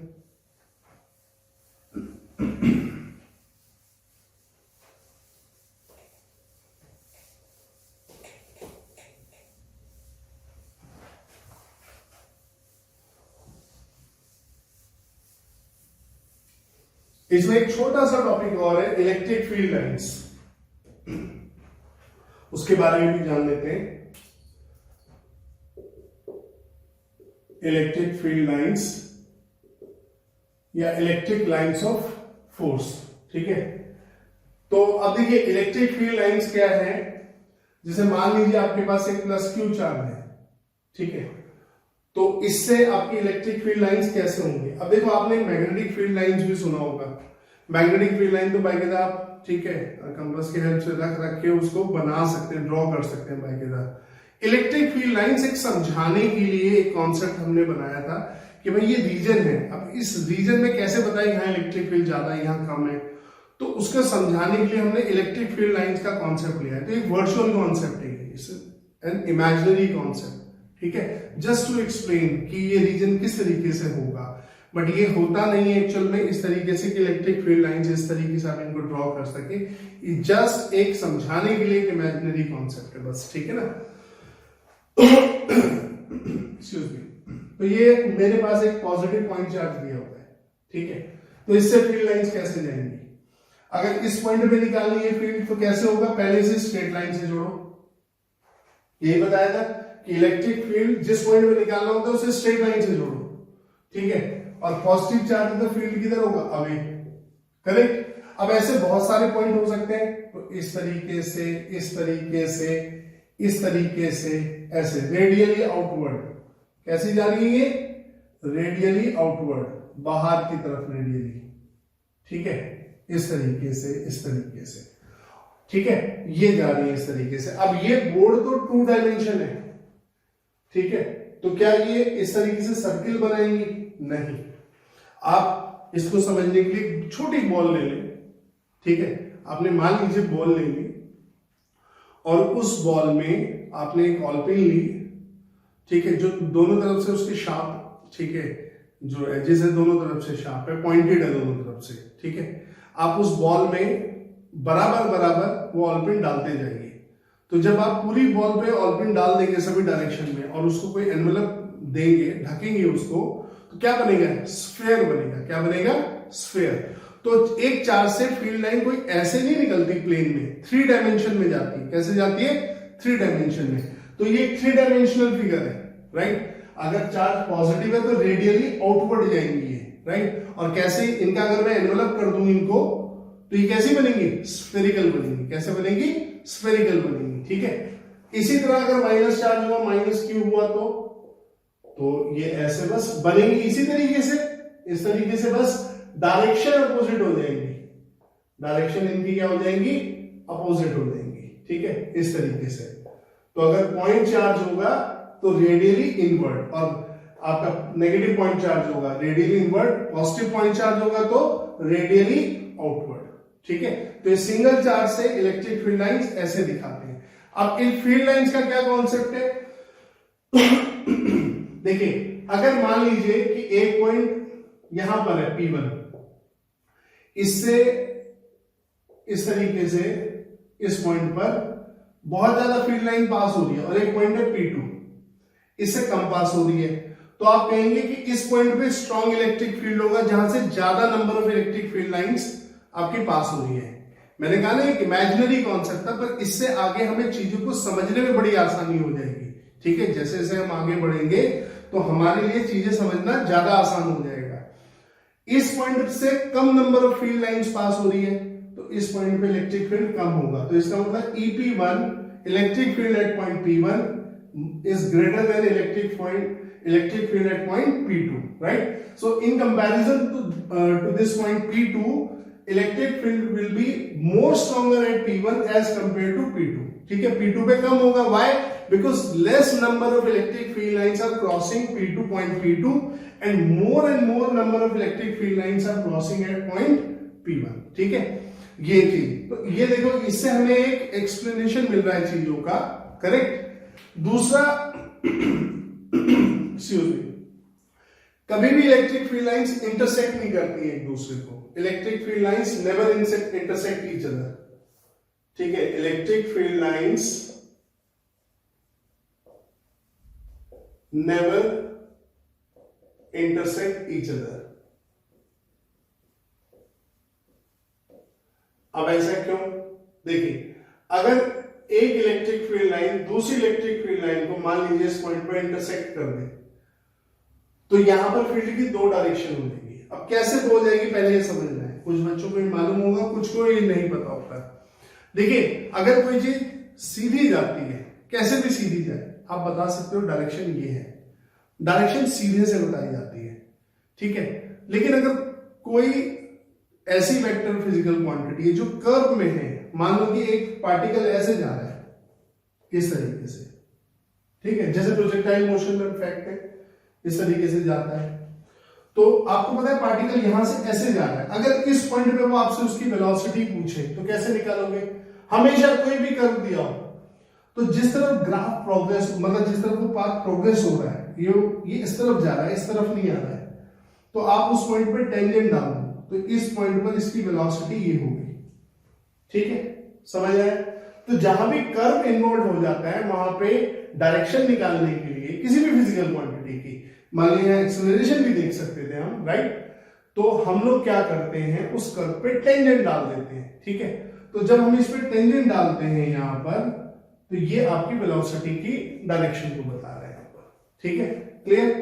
इसमें एक छोटा सा टॉपिक और है, इलेक्ट्रिक फील्ड लाइंस। उसके बारे में भी जान लेते हैं। इलेक्ट्रिक फील्ड लाइंस या इलेक्ट्रिक लाइंस ऑफ फोर्स, ठीक है। तो अब देखिए इलेक्ट्रिक फील्ड लाइंस क्या है। जैसे मान लीजिए आपके पास एक प्लस क्यू चार्ज है, ठीक है, तो इससे आपकी इलेक्ट्रिक फील्ड लाइंस कैसे होंगी। अब देखो आपने मैग्नेटिक फील्ड लाइंस भी सुना होगा। मैग्नेटिक फील्ड लाइन तो बाकायदा आप, ठीक है, कंपास की हेल्प से रख के उसको बना सकते हैं, ड्रॉ कर सकते हैं बाकायदा। इलेक्ट्रिक फील्ड लाइंस एक समझाने के लिए एक कॉन्सेप्ट हमने बनाया था कि भाई ये रीजन है, अब इस रीजन में कैसे बताएं यहाँ इलेक्ट्रिक फील्ड ज्यादा है यहाँ कम है, तो उसका समझाने के लिए हमने इलेक्ट्रिक फील्ड लाइंस का कॉन्सेप्ट लिया है। तो एक वर्चुअल कॉन्सेप्ट है, एन इमेजिनरी कॉन्सेप्ट, ठीक है, जस्ट टू एक्सप्लेन कि ये रीजन किस तरीके से होगा। बट ये होता नहीं है एक्चुअल में इस तरीके से कि इलेक्ट्रिक फील्ड लाइंस इस तरीके से आप इनको ड्रॉ कर सके। ये जस्ट एक समझाने के लिए एक इमेजिनरी कॉन्सेप्ट है बस, ठीक है ना। Excuse me. तो ये मेरे पास एक पॉजिटिव पॉइंट चार्ज दिया हुआ है, ठीक है, तो इससे फील्ड लाइंस कैसे जाएंगी। अगर इस पॉइंट पे निकालनी है फील्ड तो कैसे होगा, पहले से स्ट्रेट लाइन से जोड़ो। यही बताया था कि इलेक्ट्रिक फील्ड जिस पॉइंट पे निकालना होता है उसे स्ट्रेट लाइन से जोड़ो, ठीक है। और पॉजिटिव चार्ज है तो फील्ड किधर होगा, अवे, करेक्ट। अब ऐसे बहुत सारे पॉइंट हो सकते हैं, तो इस तरीके से, इस तरीके से, इस तरीके से, ऐसे रेडियली आउटवर्ड। कैसी जा रही है ये, रेडियली आउटवर्ड, बाहर की तरफ रेडियली, ठीक है, इस तरीके से, इस तरीके से, ठीक है, ये जा रही है इस तरीके से। अब ये बोर्ड तो 2 डायमेंशन है, ठीक है, तो क्या ये इस तरीके से सर्किल बनाएंगी, नहीं। आप इसको समझने के लिए छोटी बॉल ले लें, ठीक है, आपने मान लीजिए बॉल ले ली और उस बॉल में आपने एक ऑलपिन ली, ठीक है, जो दोनों तरफ से उसकी शार्प, ठीक है, जो एजेस है दोनों तरफ से शार्प है, पॉइंटेड है दोनों तरफ से, ठीक है। आप उस बॉल में बराबर बराबर वो ऑलपिन डालते जाइए। तो जब आप पूरी बॉल पे ऑलपिन डाल देंगे सभी डायरेक्शन में और उसको कोई एनवेलप देंगे, ढकेंगे उसको, तो क्या बनेगा, स्फीयर बनेगा। क्या बनेगा, स्फीयर। तो एक चार्ज से फील्ड लाइन कोई ऐसे नहीं निकलती प्लेन में, 3 डायमेंशन में जाती है। कैसे जाती है, 3 डायमेंशन में। तो ये 3 डायमेंशनल फिगर है, राइट। अगर चार्ज पॉजिटिव है तो रेडियली आउटवर्ड जाएंगी, राइट। और कैसे इनका अगर मैं एनवेलप कर दूं इनको, तो ये कैसी बनेंगी, स्फेरिकल बनेंगी। कैसे बनेंगी, स्फेरिकल बनेंगी, ठीक है। इसी तरह अगर माइनस चार्ज हुआ, माइनस क्यू हुआ, तो ये ऐसे बस बनेंगी इसी तरीके से, इस तरीके से बस डायरेक्शन अपोजिट हो जाएंगी। डायरेक्शन इनकी क्या हो जाएंगी, अपोजिट हो जाएंगी, ठीक है, इस तरीके से। तो अगर पॉइंट चार्ज होगा तो रेडियली इनवर्ड, और आपका नेगेटिव पॉइंट चार्ज होगा radially inward, positive point charge होगा तो रेडियली आउटवर्ड, ठीक है। तो इस सिंगल चार्ज से इलेक्ट्रिक फील्ड लाइंस ऐसे दिखाते हैं। अब इन फील्ड लाइंस का क्या कॉन्सेप्ट है, देखिए अगर मान लीजिए कि एक पॉइंट यहां पर है P1, इससे इस तरीके से इस पॉइंट पर बहुत ज्यादा फील्ड लाइन पास हो रही है, और एक पॉइंट है P2, इससे कम पास हो रही है, तो आप कहेंगे कि इस पॉइंट पे स्ट्रॉन्ग इलेक्ट्रिक फील्ड होगा जहां से ज्यादा number of electric field lines आपकी पास हो रही है। मैंने कहा ना एक इमेजिनरी कॉन्सेप्ट था, पर इससे आगे हमें चीजों को समझने में बड़ी आसानी हो जाएगी, ठीक है। जैसे जैसे हम आगे बढ़ेंगे तो हमारे लिए चीजें समझना ज्यादा आसान हो जाएगा। इस पॉइंट से कम number of field lines pass हो रही है, तो इस पॉइंट पे इलेक्ट्रिक फील्ड कम होगा। तो इसका मतलब EP1, electric field eight point P1 is greater than electric field at point P2, right? So in comparison to this point P2, electric field will be more stronger at P1 as compared to P2. ठीक है, P2 पे कम होगा, why? Because less number of electric field lines are crossing P2 point P2 and more number of electric field lines are crossing at point P1. ठीक है, ये चीज, तो ये देखो इससे हमें एक एक्सप्लेनेशन मिल रहा है चीजों का, करेक्ट। दूसरा एक्सक्यूज मी, कभी भी इलेक्ट्रिक फील्ड लाइंस इंटरसेक्ट नहीं करती है एक दूसरे को। Electric field lines never intersect each other, ठीक है। Electric field lines never intersect each other. अब ऐसा क्यों? देखिए, अगर एक इलेक्ट्रिक फील्ड लाइन दूसरी इलेक्ट्रिक फील्ड लाइन को मान लीजिए इस पॉइंट पर इंटरसेक्ट कर दे, तो यहां पर फील्ड की दो डायरेक्शन हो जाएगी। अब कैसे दो हो जाएगी पहले ये समझना है। कुछ बच्चों को ये मालूम होगा, कुछ को ये नहीं पता होता। देखिए, अगर कोई चीज सीधी जाती है, कैसे भी सीधी जाए, आप बता सकते हो डायरेक्शन ये है, डायरेक्शन सीधे से बताई जाती है, ठीक है। लेकिन अगर कोई ऐसी वेक्टर फिजिकल क्वांटिटी है जो कर्व में है, मान लो कि एक पार्टिकल ऐसे जा रहा है इस तरीके से, ठीक है, जैसे प्रोजेक्टाइल मोशन में इफेक्ट है, इस तरीके से जाता है, तो आपको पता है पार्टिकल यहां से ऐसे जा रहा है। अगर इस पॉइंट पे वो आपसे उसकी वेलोसिटी पूछे तो कैसे निकालोगे? हमेशा कोई भी कर्व दिया हो तो जिस तरफ ग्राफ प्रोग्रेस, मतलब जिस तरफ वो पाथ प्रोग्रेस हो रहा है, ये इस तरफ जा रहा है, इस तरफ नहीं आ रहा है, तो आप उस पॉइंट पे टेंजेंट डालो, तो इस पॉइंट पर इसकी वेलोसिटी ये होगी, ठीक है, समझ आए? तो जहां भी कर्व इन्वॉल्व हो जाता है वहां पे डायरेक्शन निकालने के लिए किसी भी फिजिकल क्वांटिटी की, मान लीजिए एक्सेलरेशन भी देख सकते थे हम, राइट, तो हम लोग क्या करते हैं, उस कर्व पे टेंजेंट डाल देते हैं, ठीक है। तो जब हम इस पे टेंजेंट डालते हैं यहां पर, तो ये आपकी वेलोसिटी की डायरेक्शन को बता रहा है यहां पर, ठीक है, क्लियर।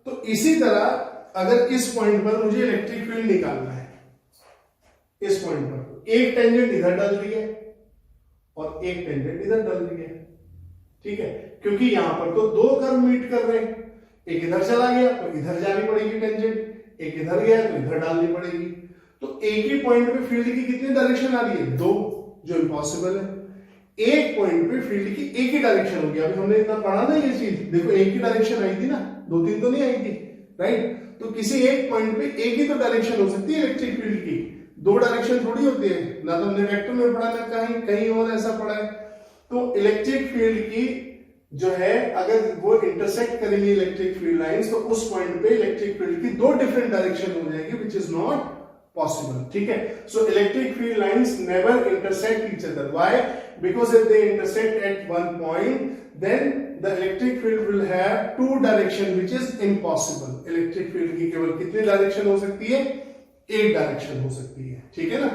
तो इसी तरह अगर इस पॉइंट पर मुझे इलेक्ट्रिक फील्ड निकालना है, इस पॉइंट पर एक टेंजेंट इधर डाल रही है और एक टेंजेंट इधर डाल रही है, ठीक है, क्योंकि यहां पर तो दो कर्व मीट कर रहे हैं, एक इधर चला गया तो इधर जानी पड़ेगी टेंजेंट, एक इधर गया तो इधर डालनी पड़ेगी। तो एक ही पॉइंट पे फील्ड की कितनी डायरेक्शन आ रही है? दो, जो इम्पॉसिबल है। एक पॉइंट पे फील्ड की एक ही डायरेक्शन होगी। अभी हमने इतना पढ़ा ना ये चीज, देखो एक ही डायरेक्शन आई थी ना, दो तीन तो नहीं आई थी, राइट। तो किसी एक पॉइंट पे एक ही तो डायरेक्शन हो सकती है इलेक्ट्रिक फील्ड की, दो डायरेक्शन थोड़ी होती है ना, तो हमने वेक्टर में पढ़ा ना कहीं कहीं और ऐसा पढ़ा है। तो इलेक्ट्रिक फील्ड की जो है, अगर वो इंटरसेक्ट करेंगे इलेक्ट्रिक फील्ड लाइंस, तो उस पॉइंट पे इलेक्ट्रिक फील्ड की दो डिफरेंट डायरेक्शन हो जाएगी, विच इज नॉट पॉसिबल, ठीक है। So electric field lines never intersect each other. Why? Because if they intersect at one point, then the electric field will have two direction, which is impossible. Electric field की केवल कितनी direction हो सकती है? एक direction हो सकती है, ठीक है ना।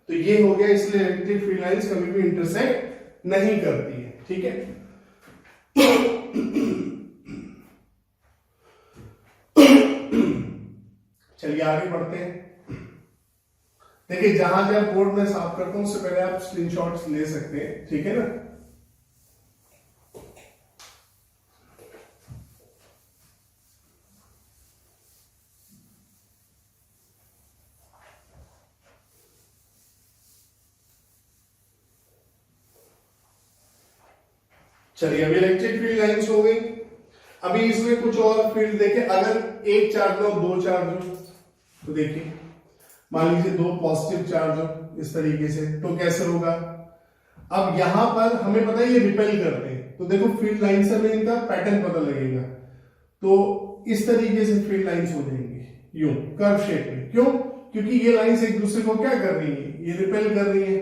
तो ये हो गया, इसलिए इलेक्ट्रिक फील्ड लाइंस कभी भी इंटरसेक्ट नहीं करती है, ठीक है। चलिए आगे बढ़ते हैं। देखिए, जहां जहां बोर्ड में साफ करता हूं उससे पहले आप स्क्रीनशॉट्स ले सकते हैं, ठीक है ना। चलिए, अभी इलेक्ट्रिक फील्ड लाइंस हो गई। अभी इसमें कुछ और फील्ड देखें। अगर एक चार्ज हो, दो चार्ज हो, तो देखिए मान लीजिए दो पॉजिटिव चार्ज हो इस तरीके से, तो कैसे होगा? अब यहां पर हमें पता है ये रिपेल करते हैं, तो देखो फील्ड लाइन से हमें इनका पैटर्न पता लगेगा। तो इस तरीके से फील्ड लाइंस हो जाएंगी यूं कर्व शेप में। क्यों? क्योंकि ये लाइंस एक दूसरे को क्या कर रही है? ये रिपेल कर रही है,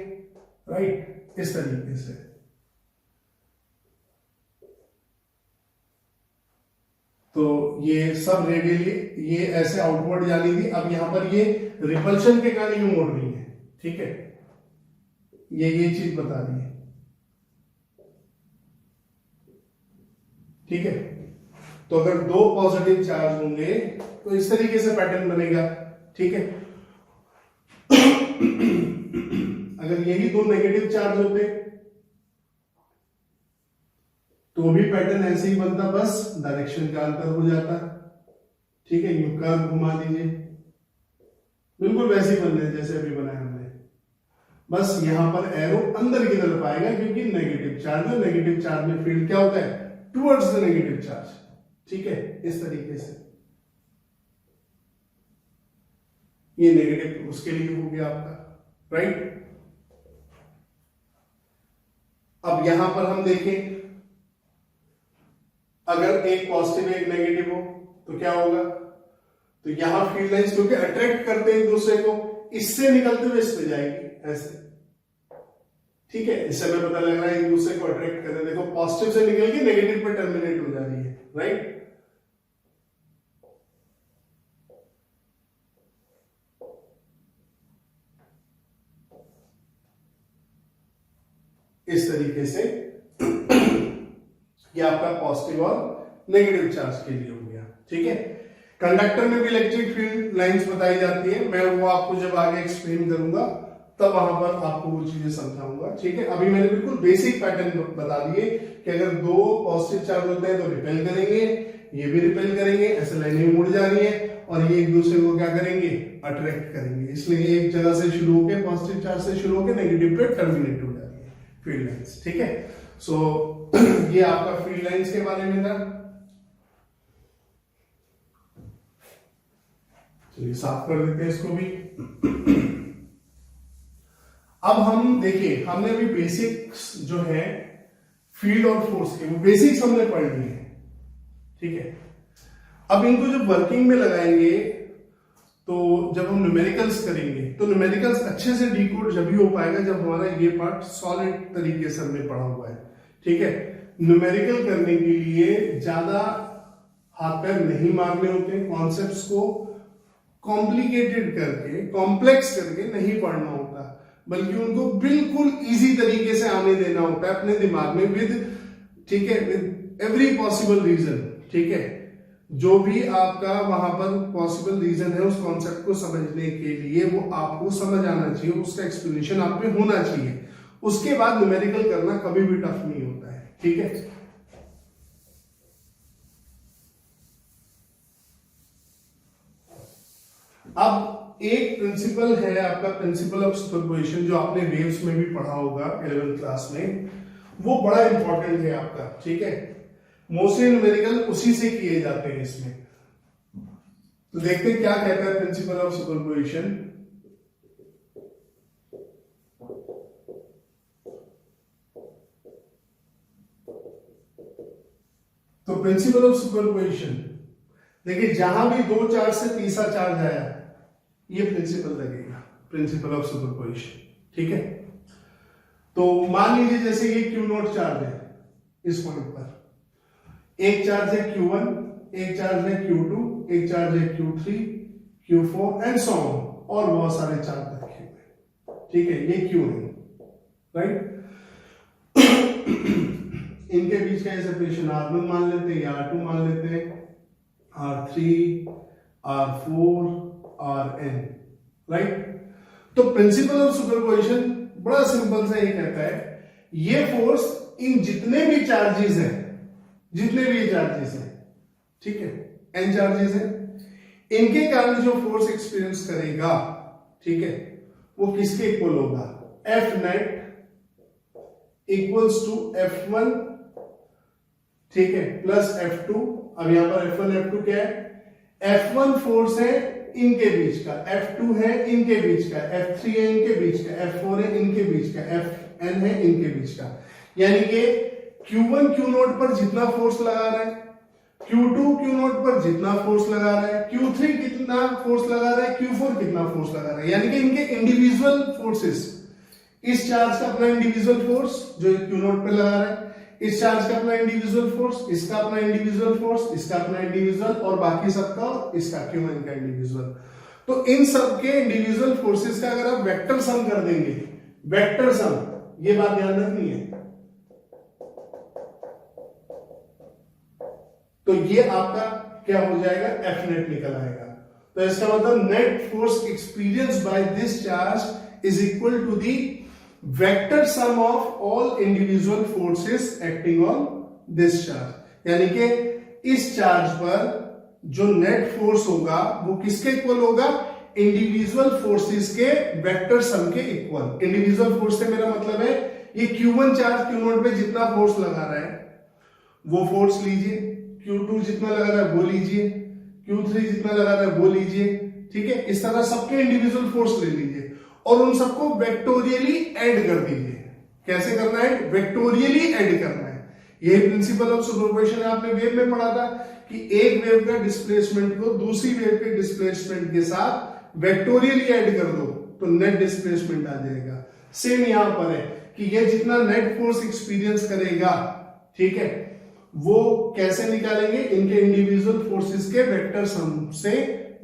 राइट, इस तरीके से। तो ये सब रेडियली ये ऐसे आउटवर्ड जानी थी, अब यहां पर ये रिपल्शन के कारण ये मोड़ रही है, ठीक है, ये चीज बता रही है, ठीक है। तो अगर दो पॉजिटिव चार्ज होंगे तो इस तरीके से पैटर्न बनेगा, ठीक है। अगर यही दो नेगेटिव चार्ज होते तो भी पैटर्न ऐसे ही बनता, बस डायरेक्शन का अंतर हो जाता, ठीक है। यू कर्व घुमा दीजिए, बिल्कुल वैसे ही बन रहे जैसे अभी बनाया हमने, बस यहां पर एरो अंदर की तरफ आएगा क्योंकि नेगेटिव चार्ज है। नेगेटिव चार्ज में फील्ड क्या होता है? टुवर्ड्स द नेगेटिव चार्ज, ठीक है, इस तरीके से। ये नेगेटिव उसके लिए हो गया आपका, राइट। अब यहां पर हम देखें, अगर एक पॉजिटिव एक नेगेटिव हो तो क्या होगा, तो यहां फील्ड लाइंस क्योंकि अट्रैक्ट करते हैं एक दूसरे को, इससे निकलते हुए इस पे जाएगी ऐसे, ठीक है। इससे हमें पता लग रहा है एक दूसरे को अट्रैक्ट कर रहे हैं। देखो पॉजिटिव से निकल के नेगेटिव पर टर्मिनेट हो जा रही है, राइट। इस तरीके से ये आपका पॉजिटिव और नेगेटिव चार्ज के लिए हो गया, ठीक है। कंडक्टर में भी इलेक्ट्रिक फील्ड लाइंस बताई जाती है, मैं वो आपको जब आगे एक्सप्लेन करूंगा तब वहां पर आपको वो चीजें समझाऊंगा, ठीक है। अभी मैंने बिल्कुल बेसिक पैटर्न बता दिए कि अगर दो पॉजिटिव चार्ज होते हैं तो रिपेल करेंगे, ये भी रिपेल करेंगे, ऐसे लाइनें मुड़ जा रही है और ये एक दूसरे को क्या करेंगे, अट्रैक्ट करेंगे। इसलिए एक जगह से शुरू होकर पॉजिटिव चार्ज से शुरू होकर नेगेटिव पे टर्मिनेट हो जाती है फील्ड लाइंस, ठीक है। सो ये आपका फील्ड लाइंस के बारे में था। चलिए साफ कर देते हैं इसको भी। अब हम देखिए, हमने अभी बेसिक्स जो है फील्ड और फोर्स के, वो बेसिक्स हमने पढ़ लिए हैं, ठीक है। अब इनको जब वर्किंग में लगाएंगे तो जब हम न्यूमेरिकल्स करेंगे तो न्यूमेरिकल्स अच्छे से डिकोड जब भी हो पाएगा जब हमारा ये पार्ट सॉलिड तरीके से हमने पढ़ा हुआ है, ठीक है। न्यूमेरिकल करने के लिए ज्यादा हाथ पैर नहीं मारने होते, कॉन्सेप्ट्स को कॉम्प्लिकेटेड करके कॉम्प्लेक्स करके नहीं पढ़ना होता, बल्कि उनको बिल्कुल इजी तरीके से आने देना होता है अपने दिमाग में विद, ठीक है, विद एवरी पॉसिबल रीजन, ठीक है। जो भी आपका वहां पर पॉसिबल रीजन है उस कॉन्सेप्ट को समझने के लिए वो आपको समझ आना चाहिए, उसका एक्सप्लेनेशन आप में होना चाहिए। उसके बाद न्यूमेरिकल करना कभी भी टफ नहीं होता है, ठीक है। अब एक प्रिंसिपल है आपका प्रिंसिपल ऑफ सुपरपोजिशन, जो आपने वेव्स में भी पढ़ा होगा 11th क्लास में, वो बड़ा इंपॉर्टेंट है आपका, ठीक है। मोस्टली न्यूमेरिकल उसी से किए जाते हैं इसमें। तो देखते हैं क्या कहता है प्रिंसिपल ऑफ सुपरपोजिशन। तो प्रिंसिपल ऑफ सुपरपोजिशन देखिए, जहां भी दो चार्ज से तीसरा चार्ज आया ये प्रिंसिपल लगेगा, प्रिंसिपल ऑफ सुपरपोजिशन, ठीक है। तो मान लीजिए जैसे ये Q0 चार्ज है, इस पॉइंट पर एक चार्ज है Q1, एक चार्ज है Q2, एक चार्ज है Q3, Q4 and so on, और बहुत सारे चार्ज रखे हुए, ठीक है। ये Q है, राइट। इनके बीच का सेपरेशन R1 मान लेते हैं या R2 मान लेते हैं, R3, R4, Rn, राइट। तो प्रिंसिपल ऑफ सुपरपोजिशन बड़ा सिंपल सा ये कहता है, ये फोर्स इन जितने भी चार्जेस हैं, जितने भी चार्जेस हैं, ठीक है, n चार्जेस हैं, इनके कारण जो फोर्स एक्सपीरियंस करेगा, ठीक है, वो किसके इक्वल होगा, F net equals to F1, ठीक है, प्लस F2। अब यहां पर F1 F2 क्या है, F1 फोर्स है इनके बीच का, F2 है इनके बीच का, F3 है इनके बीच का, F4 है इनके बीच का, Fn है इनके बीच का। यानी कि Q1 Q0 पर जितना फोर्स लगा रहा है, Q2 Q0 पर जितना फोर्स लगा रहा है, Q3 कितना फोर्स लगा रहा है, Q4 कितना फोर्स लगा रहा है, यानी कि इनके इंडिविजुअल फोर्सेस, इस चार्ज का अपना इंडिविजुअल फोर्स जो Q0 पे लगा रहा है, इस चार्ज का अपना इंडिविजुअल फोर्स, इसका अपना इंडिविजुअल फोर्स, इसका अपना इंडिविजुअल, और बाकी सबका, और इसका Q1 का इंडिविजुअल। तो इन सब के इंडिविजुअल फोर्सेस का अगर आप वेक्टर सम कर देंगे, वेक्टर सम, ये बात ध्यान रखनी है, तो ये आपका क्या हो जाएगा, F नेट निकल आएगा। तो इसका मतलब net force experience by this charge is equal to the vector sum of all individual forces acting on this charge. यानी कि इस चार्ज पर जो नेट फोर्स होगा वो किसके इक्वल होगा, इंडिविजुअल फोर्सेस के वेक्टर सम के इक्वल। इंडिविजुअल फोर्स से मेरा मतलब है ये Q1 चार्ज Q0 पे जितना फोर्स लगा रहा है वो फोर्स लीजिए, Q2 जितना लगा रहा है वो लीजिए, Q3 जितना लगा रहा है वो लीजिए, ठीक है। इस तरह सबके इंडिविजुअल फोर्स ले लीजिए और उन सबको वेक्टोरियली ऐड कर दीजिए। कैसे करना है? वेक्टोरियली ऐड करना है। यही प्रिंसिपल ऑफ सुपरपोजिशन आपने वेव में पढ़ा था कि एक वेव का डिस्प्लेसमेंट को दूसरी वेव के डिस्प्लेसमेंट के साथ वेक्टोरियली ऐड कर दो तो नेट डिस्प्लेसमेंट आ जाएगा। सेम यहां पर है कि ये जितना नेट फोर्स एक्सपीरियंस करेगा, ठीक है, वो कैसे निकालेंगे? इनके इंडिविजुअल फोर्सेस के वेक्टर सम से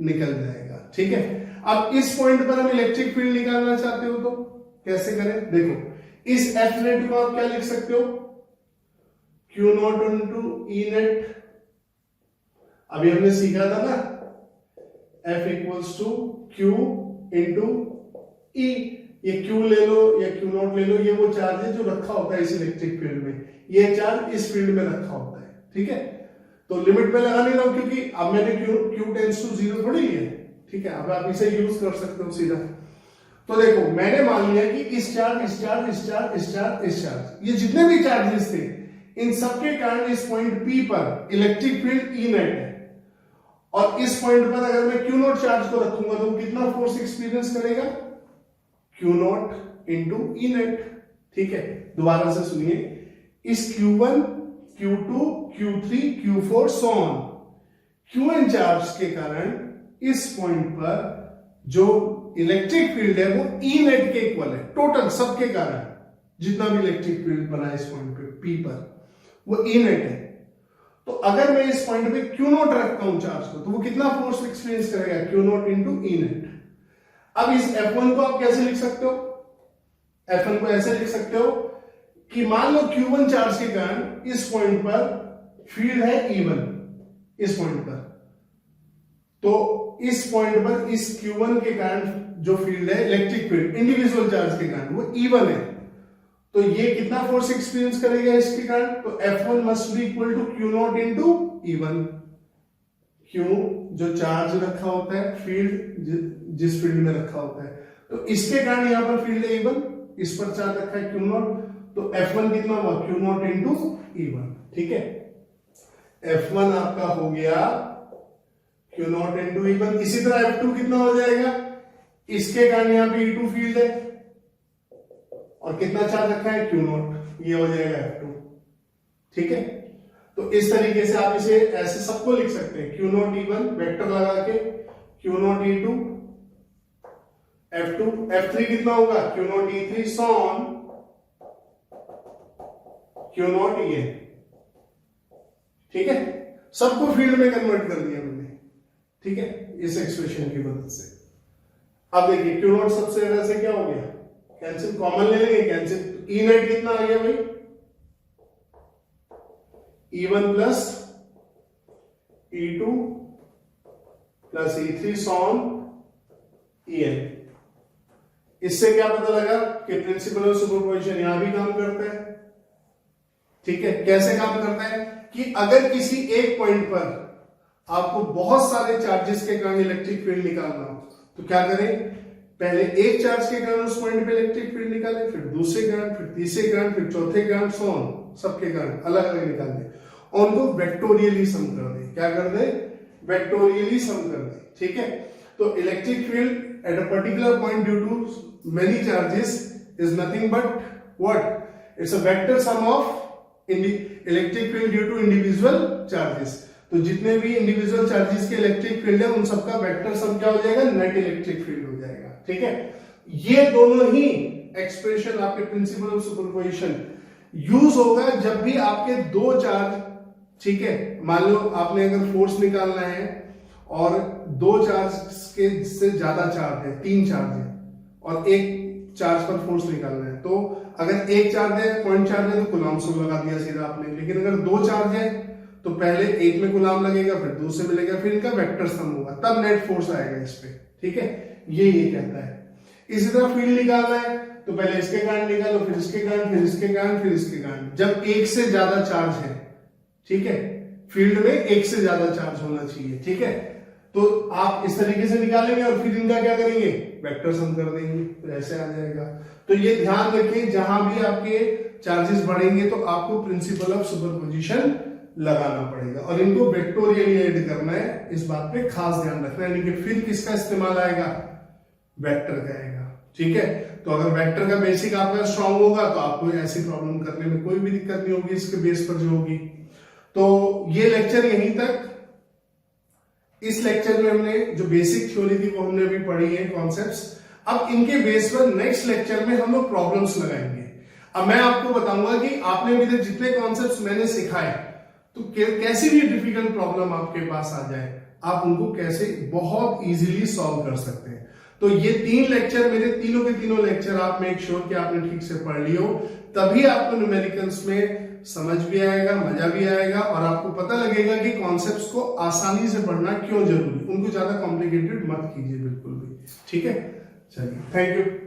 निकल जाएगा, ठीक है। अब इस पॉइंट पर हम इलेक्ट्रिक फील्ड निकालना चाहते हो तो कैसे करें? देखो, इस एफ नेट को आप क्या लिख सकते हो? Q naught into E net. अभी हमने सीखा था ना, F equals to q into E. ये क्यू ले लो या क्यू नॉट ले लो, ये वो चार्ज है जो रखा होता है इस इलेक्ट्रिक फील्ड में। ये चार्ज इस फील्ड में रखा होता है, ठीक है। तो लिमिट पे लगा नहीं रहा हूं क्योंकि अब मैंने क्यू टेंस टू 0 थोड़ी लिया है, ठीक है। अब आप इसे यूज कर सकते हो सीधा। तो देखो, मैंने मान लिया कि इस चार्ज, इस चार्ज, इस चार्ज, इस चार्ज, इस चार्ज, ये जितने भी चार्जेस थे, इन सबके कारण इस पॉइंट P पर इलेक्ट्रिक फील्ड E नेट है। और इस पॉइंट पर अगर मैं क्यू नॉट चार्ज को रखूंगा तो कितना फोर्स एक्सपीरियंस करेगा? Q naught into E net, ठीक है। दोबारा से सुनिए, इस Q1, Q2, Q3, Q4 so on, Qn charge के कारण इस पॉइंट पर जो इलेक्ट्रिक फील्ड है वो ई नेट के इक्वल है। टोटल सबके कारण जितना भी इलेक्ट्रिक फील्ड बना है इस पॉइंट पे P पर, वो ई नेट है। तो अगर मैं इस पॉइंट पे क्यू नॉट रखता हूं चार्ज को, तो वो कितना फोर्स एक्सपीरियंस करेगा? Q naught into E net. अब इस F1 को आप कैसे लिख सकते हो? F1 को ऐसे लिख सकते हो कि मान लो Q1 चार्ज के कारण इस पॉइंट पर फील्ड है E1, इस पॉइंट पर। तो इस पॉइंट पर इस Q1 के कारण जो फील्ड है इलेक्ट्रिक फील्ड इंडिविजुअल चार्ज के कारण वो E1 है। तो ये कितना फोर्स एक्सपीरियंस करेगा इसके कारण? तो F1 must be equal to q naught into E1। Q जो चार्ज रखा होता है, फील्ड जिस फील्ड में रखा होता है, तो इसके कारण यहां पर फील्ड है E1, इस पर चार्ज रखा है क्यू नॉट, तो F1 कितना हुआ? क्यू नॉट इंटू E1, ठीक है। F1 आपका हो गया क्यू नॉट इंटू E1। इसी तरह F2 कितना हो जाएगा? इसके कारण यहां पे E2 फील्ड है और कितना चार्ज रखा है? क्यू नॉट, ये हो जाएगा F2, ठीक है। तो इस तरीके से आप इसे ऐसे सबको लिख सकते हैं, क्यू नॉट E1 वेक्टर लगा के, Q not E2, F2, F3 कितना होगा? Q not E3 so on Q not EN, ठीक है। सबको फील्ड में कन्वर्ट कर दिया मैंने, ठीक है, इस एक्सप्रेशन की मदद से। अब देखिए, क्यू नॉट सबसे ज्यादा से क्या हो गया? कैंसिल, कॉमन ले लेंगे, कैंसिल। ई नेट कितना आ गया भाई? E1 plus E2 plus E3 sworn EN। इससे क्या पता लगा कि प्रिंसिपल ऑफ सुपरपोजिशन यहां भी काम करता है, ठीक है। कैसे काम करता है कि अगर किसी एक पॉइंट पर आपको बहुत सारे चार्जेस के कारण इलेक्ट्रिक फील्ड निकालना हो तो क्या करें? पहले एक चार्ज के कारण उस पॉइंट पे इलेक्ट्रिक फील्ड निकालें, फिर दूसरे कारण, फिर तीसरे कारण, फिर चौथे कारण, सो ऑन, सबके कारण अलग अलग निकाल दें और उनको वेक्टोरियली सम कर दें। क्या कर दें? वेक्टोरियली सम कर दें, ठीक है। तो electric field at a particular point due to many charges is nothing but what? It's a vector sum of electric field due to individual charges. तो जितने भी इंडिविजुअल चार्जेस के इलेक्ट्रिक फील्ड है उन सबका वेक्टर सम क्या हो जाएगा? नेट इलेक्ट्रिक फील्ड हो जाएगा, ठीक है। ये दोनों ही एक्सप्रेशन आपके प्रिंसिपल ऑफ सुपरपोजिशन यूज होगा जब भी आपके दो चार्ज, ठीक है, मान लो आपने अगर फोर्स निकालना है और दो चार्ज के से ज्यादा चार्ज है, 3 चार्ज है और एक चार्ज पर फोर्स निकालना है, तो अगर एक चार्ज है, पॉइंट चार्ज है, तो कूलम्ब सो लगा दिया सीधा आपने। लेकिन अगर दो चार्ज है तो पहले एक में कूलम्ब लगेगा, फिर दूसरे में लगेगा, फिर इनका वेक्टर सम होगा, तब नेट फोर्स आएगा इस पे, ठीक है। ये कहता है। इसी तरह फील्ड निकालना है तो पहले इसके कारण निकालो, फिर इसके कारण, फिर इसके कारण, फिर इसके कारण। जब एक से ज्यादा चार्ज है, ठीक है, फील्ड में एक से ज्यादा चार्ज होना चाहिए, ठीक है, तो आप इस तरीके से निकालेंगे और फिर इनका क्या करेंगे? वेक्टर सम कर देंगे, तो ऐसे आ जाएगा। तो ये ध्यान रखें, जहां भी आपके चार्जेस बढ़ेंगे तो आपको प्रिंसिपल ऑफ सुपरपोजिशन लगाना पड़ेगा और इनको वेक्टोरियली ऐड करना है। इस बात पे खास ध्यान रखना है, यानी कि फिर किसका इस्तेमाल आएगा? वेक्टर का आएगा, ठीक है। तो अगर वेक्टर का बेसिक आपका स्ट्रांग होगा तो आपको ऐसी प्रॉब्लम करने में कोई भी दिक्कत नहीं होगी इसके बेस पर जो होगी। तो ये लेक्चर यहीं तक। इस लेक्चर में हमने जो बेसिक थ्योरी थी वो हमने अभी पढ़ी है, कॉन्सेप्ट्स। अब इनके बेस पर नेक्स्ट लेक्चर में हम लोग प्रॉब्लम्स लगाएंगे। अब मैं आपको बताऊंगा कि आपने अभी तक जितने कॉन्सेप्ट्स मैंने सिखाए, तो कैसी भी डिफिकल्ट प्रॉब्लम आपके पास आ जाए, आप उनको कैसे बहुत इजीली सॉल्व कर सकते हैं। तो ये 3 लेक्चर, मेरे तीनों के तीनों लेक्चर आप मेक श्योर कि आपने ठीक से पढ़ लियो, तभी आपको न्यूमेरिकल्स में समझ भी आएगा, मजा भी आएगा, और आपको पता लगेगा कि कॉन्सेप्ट्स को आसानी से पढ़ना क्यों जरूरी, उनको ज्यादा कॉम्प्लिकेटेड मत कीजिए बिल्कुल भी। ठीक है, चलिए, थैंक यू।